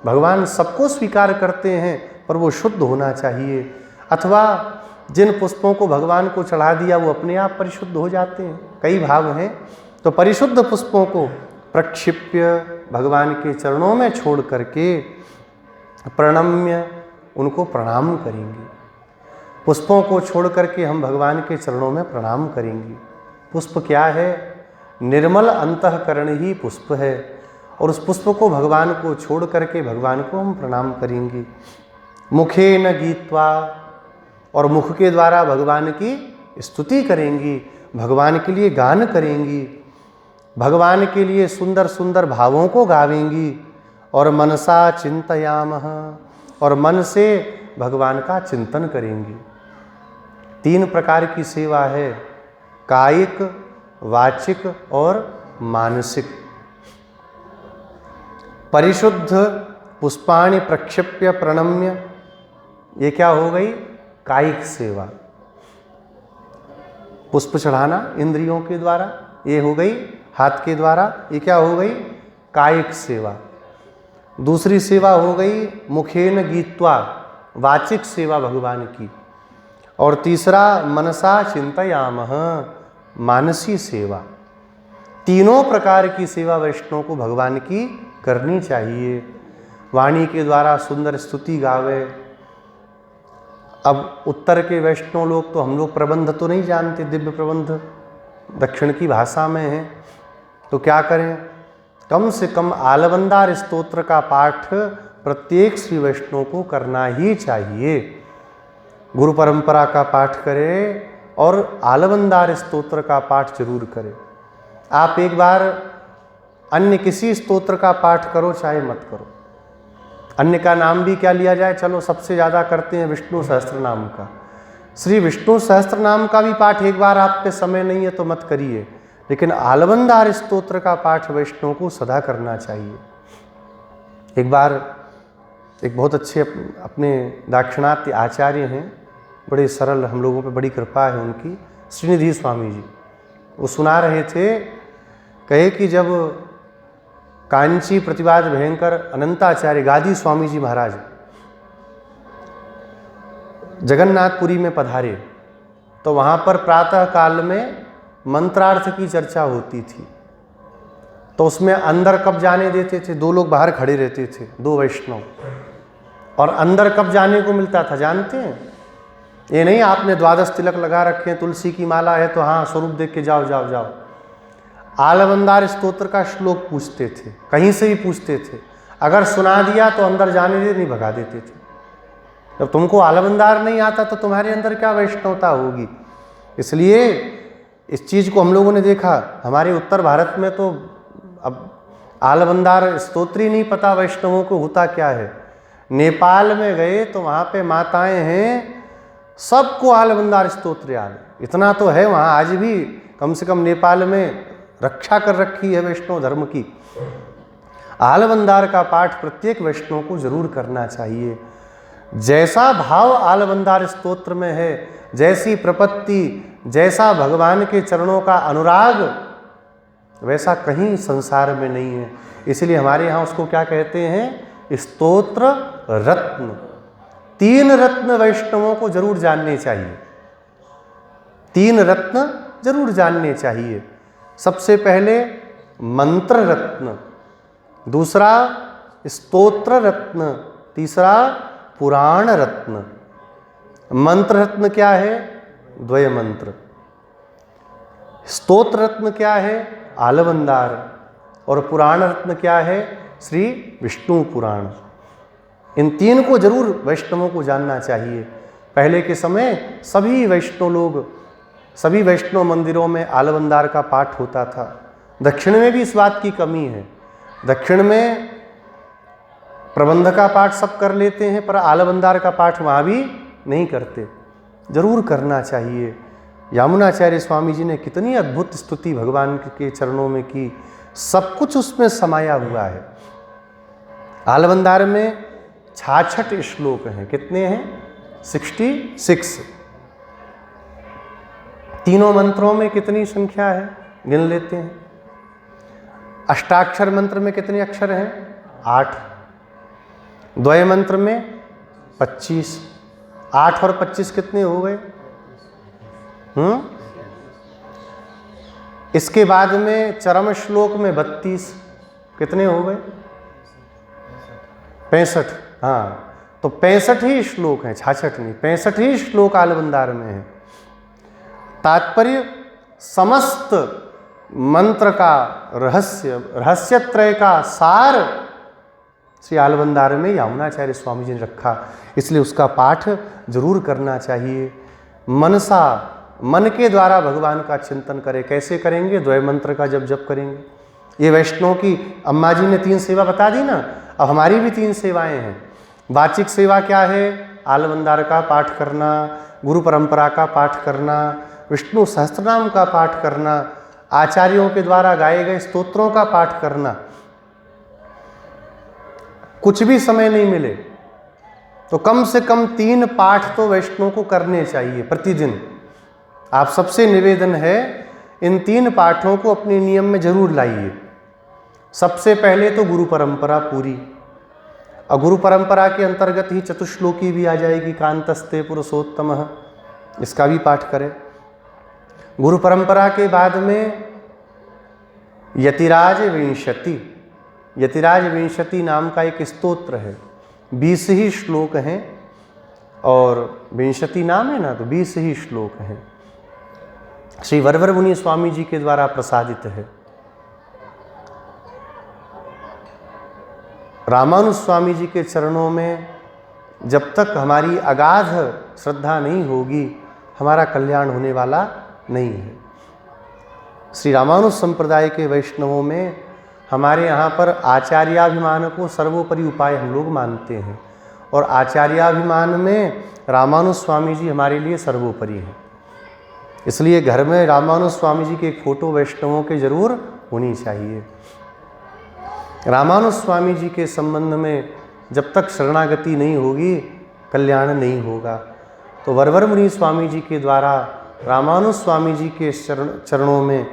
भगवान सबको स्वीकार करते हैं, पर वो शुद्ध होना चाहिए। अथवा जिन पुष्पों को भगवान को चढ़ा दिया वो अपने आप परिशुद्ध हो जाते हैं। कई भाव हैं, तो परिशुद्ध पुष्पों को प्रक्षिप्य भगवान के चरणों में छोड़ करके प्रणम्य उनको प्रणाम करेंगे। पुष्पों को छोड़ करके हम भगवान के चरणों में प्रणाम करेंगे। पुष्प क्या है? निर्मल अंतःकरण ही पुष्प है। और उस पुष्प को भगवान को छोड़ करके भगवान को हम प्रणाम करेंगे। मुखे न गीत्वा, और मुख के द्वारा भगवान की स्तुति करेंगी, भगवान के लिए गान करेंगी, भगवान के लिए सुंदर सुंदर भावों को गावेंगी। और मनसा चिंतयामः, और मन से भगवान का चिंतन करेंगे। 3 प्रकार की सेवा है, कायिक, वाचिक और मानसिक। परिशुद्ध पुष्पाणि प्रक्षिप्य प्रणम्य, ये क्या हो गई? कायिक सेवा। पुष्प चढ़ाना इंद्रियों के द्वारा, ये हो गई हाथ के द्वारा, ये क्या हो गई? कायिक सेवा। दूसरी सेवा हो गई मुखेन गीत्वा, वाचिक सेवा भगवान की। और तीसरा मनसा चिंतयामः, मानसी सेवा। तीनों प्रकार की सेवा वैष्णव को भगवान की करनी चाहिए। वाणी के द्वारा सुंदर स्तुति गावे। अब उत्तर के वैष्णव लोग तो, हम लोग प्रबंध तो नहीं जानते, दिव्य प्रबंध दक्षिण की भाषा में है, तो क्या करें? कम से कम आलवंदार स्तोत्र का पाठ प्रत्येक श्री वैष्णव को करना ही चाहिए। गुरु परंपरा का पाठ करें और आलवंदार स्तोत्र का पाठ जरूर करें। आप एक बार अन्य किसी स्तोत्र का पाठ करो चाहे मत करो, अन्य का नाम भी क्या लिया जाए, चलो सबसे ज़्यादा करते हैं विष्णु सहस्त्र नाम का। श्री विष्णु सहस्त्र नाम का भी पाठ एक बार आप पे समय नहीं है तो मत करिए, लेकिन आलवंदार स्तोत्र का पाठ वैष्णव को सदा करना चाहिए। एक बार एक बहुत अच्छे अपने दाक्षिणात्य आचार्य हैं, बड़े सरल, हम लोगों पे बड़ी कृपा है उनकी, श्रीनिधि स्वामी जी, वो सुना रहे थे, कहे कि जब कांची प्रतिवाद भयंकर अनंताचार्य गादी स्वामी जी महाराज जगन्नाथपुरी में पधारे, तो वहाँ पर प्रातः काल में मंत्रार्थ की चर्चा होती थी। तो उसमें अंदर कब जाने देते थे? 2 लोग बाहर खड़े रहते थे, 2 वैष्णव। और अंदर कब जाने को मिलता था जानते हैं? ये नहीं आपने 12 तिलक लगा रखे हैं, तुलसी की माला है तो हाँ स्वरूप देख के जाओ जाओ जाओ। आलवंदार स्तोत्र का श्लोक पूछते थे, कहीं से भी पूछते थे, अगर सुना दिया तो अंदर जाने दे, नहीं भगा देते थे। जब तुमको आलवंदार नहीं आता तो तुम्हारे अंदर क्या वैष्णवता होगी? इसलिए इस चीज़ को हम लोगों ने देखा, हमारे उत्तर भारत में तो अब आलवंदार स्तोत्र ही नहीं पता वैष्णवों को होता क्या है। नेपाल में गए तो वहाँ पे माताएं हैं, सबको आलवंदार स्तोत्र याद। इतना तो है वहाँ आज भी, कम से कम नेपाल में रक्षा कर रखी है वैष्णव धर्म की। आलवंदार का पाठ प्रत्येक वैष्णव को जरूर करना चाहिए। जैसा भाव आलवंदार स्तोत्र में है, जैसी प्रपत्ति, जैसा भगवान के चरणों का अनुराग, वैसा कहीं संसार में नहीं है। इसलिए हमारे यहाँ उसको क्या कहते हैं? स्तोत्र रत्न। 3 रत्न वैष्णवों को जरूर जानने चाहिए, 3 रत्न जरूर जानने चाहिए। सबसे पहले मंत्र रत्न, दूसरा स्तोत्र रत्न, तीसरा पुराण रत्न। मंत्र रत्न क्या है? द्वय मंत्र, स्तोत्र रत्न क्या है? आलवंदार। और पुराण रत्न क्या है? श्री विष्णु पुराण। इन तीन को जरूर वैष्णवों को जानना चाहिए। पहले के समय सभी वैष्णव लोग, सभी वैष्णव मंदिरों में आलवंदार का पाठ होता था। दक्षिण में भी इस बात की कमी है। दक्षिण में प्रबंध का पाठ सब कर लेते हैं, पर आलवंदार का पाठ वहाँ भी नहीं करते। जरूर करना चाहिए। यामुनाचार्य स्वामी जी ने कितनी अद्भुत स्तुति भगवान के चरणों में की, सब कुछ उसमें समाया हुआ है। आलवंदार में 66 श्लोक हैं। कितने हैं? 66। तीनों मंत्रों में कितनी संख्या है? गिन लेते हैं। अष्टाक्षर मंत्र में कितने अक्षर हैं? 8। द्वय मंत्र में 25। 8 और 25 कितने हो गए? इसके बाद में चरम श्लोक में 32। कितने हो गए? 65। हाँ, तो 65 ही श्लोक हैं, 66 नहीं, 65 ही श्लोक आलवंदार में है। तात्पर्य समस्त मंत्र का रहस्यत्रय का सार श्री आलवंदार में यामुनाचार्य स्वामी जी ने रखा। इसलिए उसका पाठ जरूर करना चाहिए। मनसा, मन के द्वारा भगवान का चिंतन करें। कैसे करेंगे? द्वय मंत्र का जप करेंगे। ये वैष्णव की अम्मा जी ने 3 सेवा बता दी ना, अब हमारी भी 3 सेवाएं हैं। वाचिक सेवा क्या है? आलवंदार का पाठ करना, गुरु परंपरा का पाठ करना, विष्णु सहस्त्रनाम का पाठ करना, आचार्यों के द्वारा गाए गए स्तोत्रों का पाठ करना। कुछ भी समय नहीं मिले तो कम से कम 3 पाठ तो वैष्णव को करने चाहिए प्रतिदिन। आप सबसे निवेदन है इन 3 पाठों को अपने नियम में जरूर लाइए। सबसे पहले तो गुरु परंपरा पूरी, और गुरु परंपरा के अंतर्गत ही चतुश्लोकी भी आ जाएगी, कांतस्ते पुरुषोत्तमः, इसका भी पाठ करें। गुरु परंपरा के बाद में यतिराज विंशति, यतिराज विंशति नाम का एक स्तोत्र है। 20 ही श्लोक हैं, और विंशति नाम है ना, तो 20 ही श्लोक हैं। श्री वरवर मुनि स्वामी जी के द्वारा प्रसादित है। रामानुज स्वामी जी के चरणों में जब तक हमारी अगाध श्रद्धा नहीं होगी, हमारा कल्याण होने वाला नहीं है। श्री रामानुज संप्रदाय के वैष्णवों में हमारे यहाँ पर आचार्याभिमान को सर्वोपरि उपाय हम लोग मानते हैं, और आचार्याभिमान में रामानुज स्वामी जी हमारे लिए सर्वोपरि हैं। इसलिए घर में रामानुज स्वामी जी की एक फोटो वैष्णवों के जरूर होनी चाहिए। रामानुज स्वामी जी के संबंध में जब तक शरणागति नहीं होगी, कल्याण नहीं होगा। तो वरवर मुनि स्वामी जी के द्वारा रामानुज स्वामी जी के चरणों में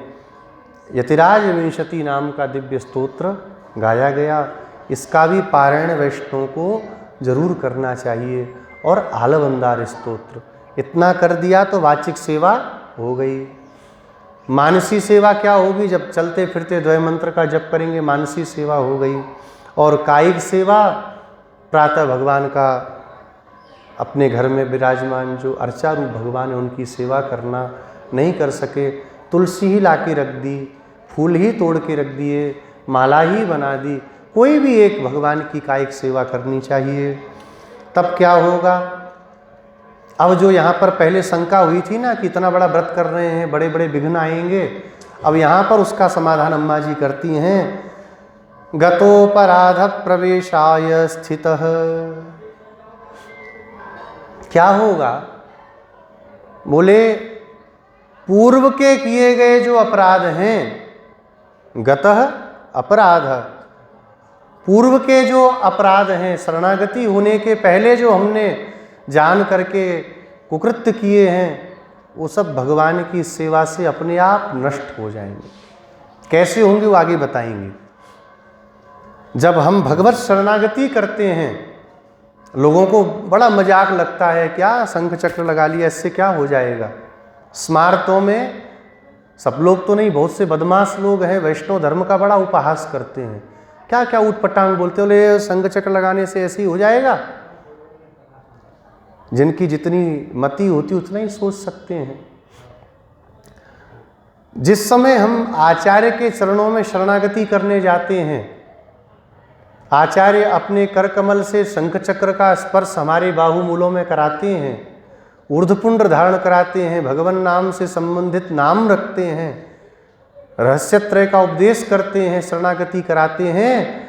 यतिराज विंशति नाम का दिव्य स्तोत्र गाया गया। इसका भी पारायण वैष्णवों को जरूर करना चाहिए। और आलवंदार स्तोत्र इतना कर दिया तो वाचिक सेवा हो गई। मानसी सेवा क्या होगी? जब चलते फिरते द्वय मंत्र का जप करेंगे, मानसी सेवा हो गई। और कायिक सेवा, प्रातः भगवान का अपने घर में विराजमान जो अर्चा रूप भगवान है उनकी सेवा करना। नहीं कर सके, तुलसी ही ला के रख दी, फूल ही तोड़ के रख दिए, माला ही बना दी, कोई भी एक भगवान की कायिक सेवा करनी चाहिए। तब क्या होगा? अब जो यहाँ पर पहले शंका हुई थी ना कि इतना बड़ा व्रत कर रहे हैं, बड़े बड़े विघ्न आएंगे, अब यहाँ पर उसका समाधान अम्मा जी करती हैं। गतोपराध प्रवेशाय स्थितः। क्या होगा? बोले पूर्व के किए गए जो अपराध हैं, गतः अपराध, पूर्व के जो अपराध हैं, शरणागति होने के पहले जो हमने जान करके कुकृत्य किए हैं, वो सब भगवान की सेवा से अपने आप नष्ट हो जाएंगे। कैसे होंगे वो आगे बताएंगे। जब हम भगवत शरणागति करते हैं, लोगों को बड़ा मजाक लगता है, क्या शंख चक्र लगा लिया, इससे क्या हो जाएगा। स्मारकों में सब लोग तो नहीं, बहुत से बदमाश लोग हैं, वैष्णव धर्म का बड़ा उपहास करते हैं, क्या क्या ऊटपटांग बोलते हो, ले शंख चक्र लगाने से ऐसे ही हो जाएगा। जिनकी जितनी मति होती उतना ही सोच सकते हैं। जिस समय हम आचार्य के चरणों में शरणागति करने जाते हैं, आचार्य अपने कर कमल से शंख चक्र का स्पर्श हमारे बाहुमूलों में कराते हैं, ऊर्ध्वपुंड्र धारण कराते हैं, भगवान नाम से संबंधित नाम रखते हैं, रहस्यत्रय का उपदेश करते हैं, शरणागति कराते हैं,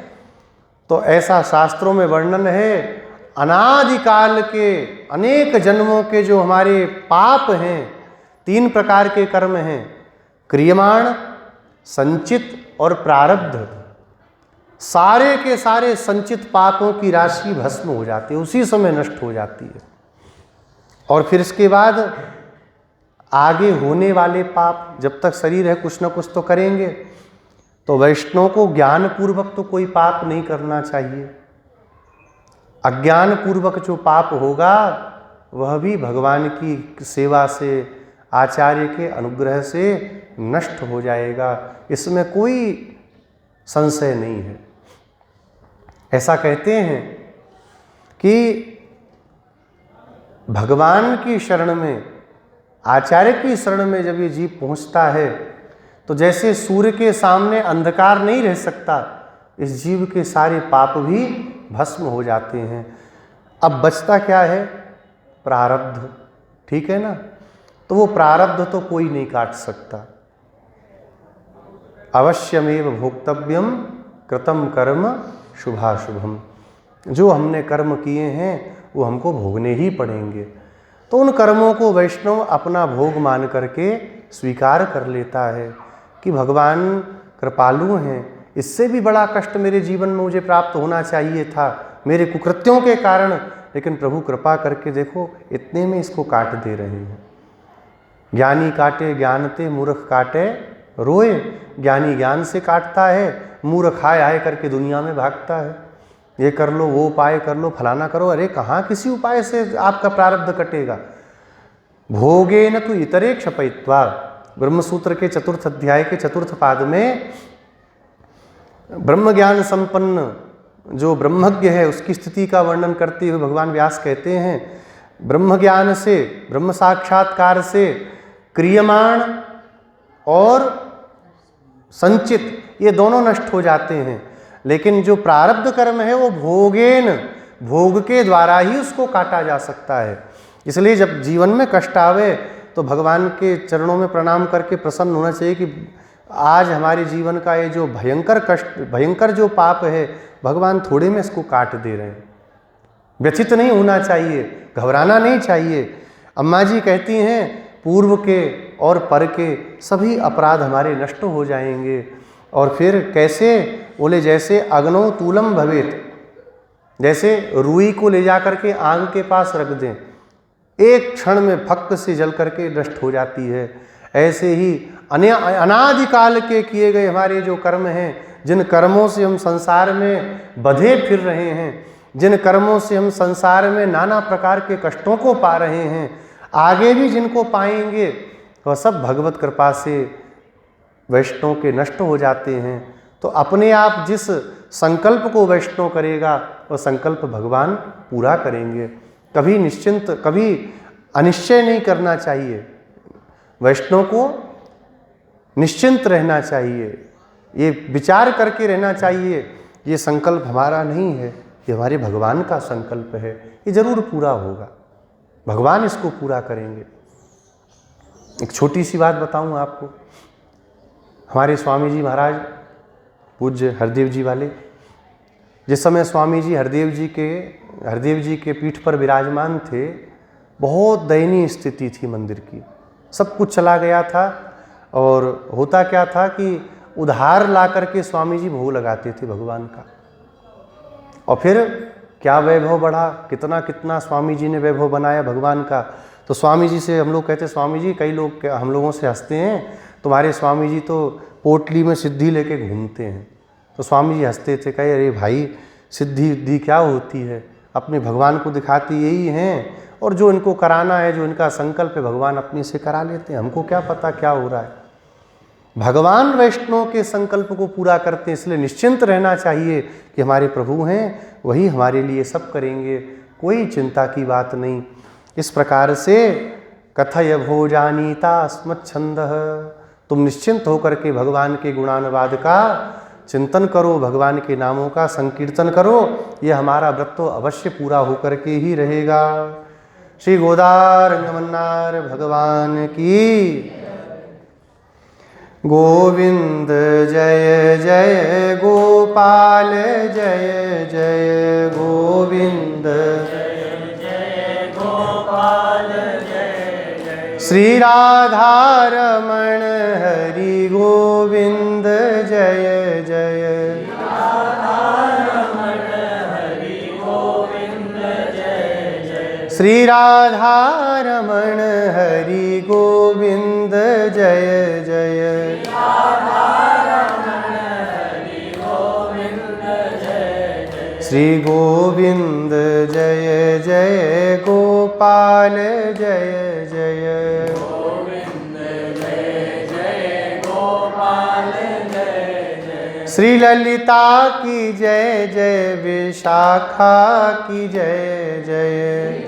तो ऐसा शास्त्रों में वर्णन है। अनादिकाल के अनेक जन्मों के जो हमारे पाप हैं, 3 प्रकार के कर्म हैं, क्रियमाण, संचित और प्रारब्ध, सारे के सारे संचित पापों की राशि भस्म हो जाती है, उसी समय नष्ट हो जाती है। और फिर इसके बाद आगे होने वाले पाप, जब तक शरीर है कुछ न कुछ तो करेंगे। तो वैष्णव को ज्ञान पूर्वक तो कोई पाप नहीं करना चाहिए। अज्ञान पूर्वक जो पाप होगा वह भी भगवान की सेवा से, आचार्य के अनुग्रह से नष्ट हो जाएगा, इसमें कोई संशय नहीं है। ऐसा कहते हैं कि भगवान की शरण में, आचार्य की शरण में जब ये जीव पहुंचता है तो जैसे सूर्य के सामने अंधकार नहीं रह सकता, इस जीव के सारे पाप भी भस्म हो जाते हैं। अब बचता क्या है? प्रारब्ध, ठीक है ना। तो वो प्रारब्ध तो कोई नहीं काट सकता। अवश्यमेव भोक्तव्यम कृतम कर्म शुभाशुभम, जो हमने कर्म किए हैं वो हमको भोगने ही पड़ेंगे। तो उन कर्मों को वैष्णव अपना भोग मान करके स्वीकार कर लेता है कि भगवान कृपालु हैं, इससे भी बड़ा कष्ट मेरे जीवन में मुझे प्राप्त होना चाहिए था मेरे कुकृत्यों के कारण, लेकिन प्रभु कृपा करके देखो इतने में इसको काट दे रहे हैं। ज्ञानी काटे ज्ञानते, मूर्ख काटे रोए। ज्ञानी ज्ञान से काटता है, मूर्ख हाय हाय करके दुनिया में भागता है, ये कर लो, वो उपाय कर लो, फलाना करो। अरे कहाँ किसी उपाय से आपका प्रारब्ध कटेगा। भोगे न तो इतरे क्षपयित्वा, ब्रह्मसूत्र के 4th अध्याय के 4th पाद में ब्रह्म ज्ञान संपन्न जो ब्रह्मज्ञ है उसकी स्थिति का वर्णन करते हुए भगवान व्यास कहते हैं, ब्रह्म ज्ञान से, ब्रह्म साक्षात्कार से क्रियमाण और संचित ये दोनों नष्ट हो जाते हैं, लेकिन जो प्रारब्ध कर्म है वो भोगेन, भोग के द्वारा ही उसको काटा जा सकता है। इसलिए जब जीवन में कष्ट आवे तो भगवान के चरणों में प्रणाम करके प्रसन्न होना चाहिए कि आज हमारे जीवन का ये जो भयंकर कष्ट, भयंकर जो पाप है, भगवान थोड़े में इसको काट दे रहे हैं। व्यथित नहीं होना चाहिए, घबराना नहीं चाहिए। अम्मा जी कहती हैं पूर्व के और पर के सभी अपराध हमारे नष्ट हो जाएंगे। और फिर कैसे बोले, जैसे अग्नो तूलम भवेत, जैसे रुई को ले जा करके आग के पास रख दें, एक क्षण में फक से जल करके नष्ट हो जाती है। ऐसे ही अनादिकाल के किए गए हमारे जो कर्म हैं, जिन कर्मों से हम संसार में बंधे फिर रहे हैं, जिन कर्मों से हम संसार में नाना प्रकार के कष्टों को पा रहे हैं, आगे भी जिनको पाएंगे, वह सब भगवत कृपा से वैष्णव के नष्ट हो जाते हैं। तो अपने आप जिस संकल्प को वैष्णव करेगा वह संकल्प भगवान पूरा करेंगे। कभी निश्चिंत, कभी अनिश्चय नहीं करना चाहिए। वैष्णव को निश्चिंत रहना चाहिए, ये विचार करके रहना चाहिए ये संकल्प हमारा नहीं है, ये हमारे भगवान का संकल्प है, ये जरूर पूरा होगा, भगवान इसको पूरा करेंगे। एक छोटी सी बात बताऊं आपको। हमारे स्वामी जी महाराज पूज्य हरदेव जी वाले, जिस समय स्वामी जी हरदेव जी के पीठ पर विराजमान थे, बहुत दयनीय स्थिति थी मंदिर की, सब कुछ चला गया था। और होता क्या था कि उधार ला करके स्वामी जी भोग लगाते थे भगवान का। और फिर क्या वैभव बढ़ा, कितना कितना स्वामी जी ने वैभव बनाया भगवान का। तो स्वामी जी से हम लोग कहते, स्वामी जी, कई लोग हम लोगों से हंसते हैं, तुम्हारे स्वामी जी तो पोटली में सिद्धि लेके घूमते हैं। तो स्वामी जी हंसते थे, कहे अरे भाई सिद्धि विद्धि क्या होती है, अपने भगवान को दिखाते यही हैं, और जो इनको कराना है, जो इनका संकल्प है, भगवान अपने से करा लेते हैं, हमको क्या पता क्या हो रहा है। भगवान वैष्णव के संकल्प को पूरा करते हैं, इसलिए निश्चिंत रहना चाहिए कि हमारे प्रभु हैं, वही हमारे लिए सब करेंगे, कोई चिंता की बात नहीं। इस प्रकार से कथय भोजानीता स्मच्छंदः तुम निश्चिंत होकर के भगवान के गुणानुवाद का चिंतन करो, भगवान के नामों का संकीर्तन करो, ये हमारा व्रत तो अवश्य पूरा होकर के ही रहेगा। श्री गोदारंगमन्नार भगवान की। गोविंद जय जय गोपाल जय जय गोविंद जय जय गोपाल जय जय। श्री राधा रमण हरि गोविंद जय जय। श्री राधा रमण हरि गोविंद जय जय। श्री गोविंद जय जय गोपाल जय जय। गोविंद जय जय गोपाल जय जय। श्री ललिता की जय जय विशाखा की जय जय।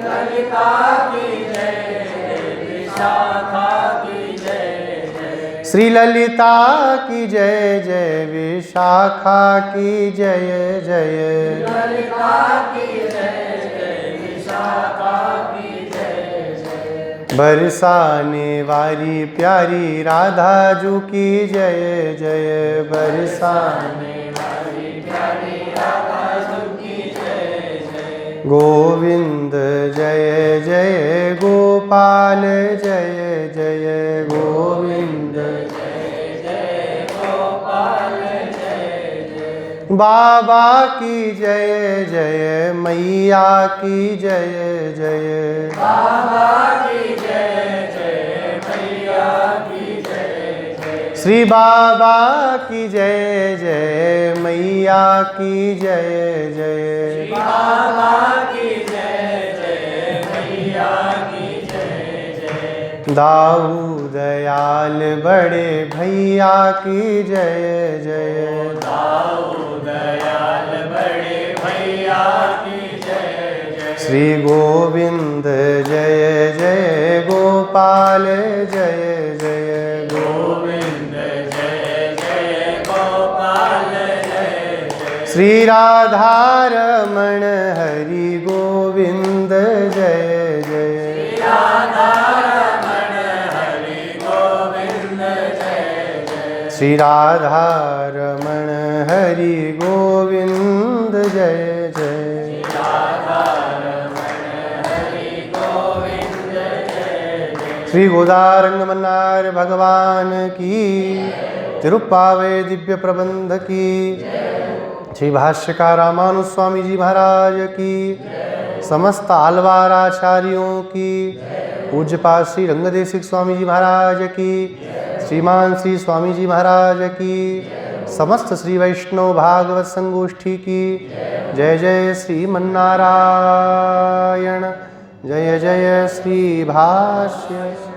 ललिता की जय जय विशाखा की जय जय। श्री ललिता की जय जय विशाखा की जय जय। ललिता की जय जय विशाखा की जय जय। बरसाने वाली प्यारी राधा जू की जय जय। बरसाने वाली प्यारी राधा जू की जय जय। गोविंद जय जय गोपाल जय जय गोविंद जय जय गोपाल जय जय। बाबा की जय जय मैया की जय जय। बाबा की जय जय मैया की जय जय। श्री बाबा की जय जय मैया की जय जय। बाबा की जय जय मैया की जय जय। दाऊ दयाल बड़े भैया की जय जय। दाऊ दयाल बड़े भैया की जय जय। श्री गोविंद जय जय गोपाल जय जय गोविंद जय जय गोपाल जय जय। श्री राधा रमण हरि गोविंद जय जय। राधा रमण हरि गोविंद जय जय। श्री राधा रमण हरि गोविंद जय जय। राधा रमण हरि गोविंद जय जय। श्री गोदारंगमन्नार भगवान की। तिरुप्पावे दिव्य प्रबंध की। श्री भाष्यकार रामानुज स्वामी जी महाराज की। समस्त आलवार आचार्यों की। पूज्यपाद श्री रंगदेशिक स्वामी जी महाराज की। श्रीमान श्री स्वामी जी महाराज की। समस्त श्री वैष्णव भागवत संगोष्ठी की। जय जय श्रीमन्नारायण। जय जय श्री भाष्य।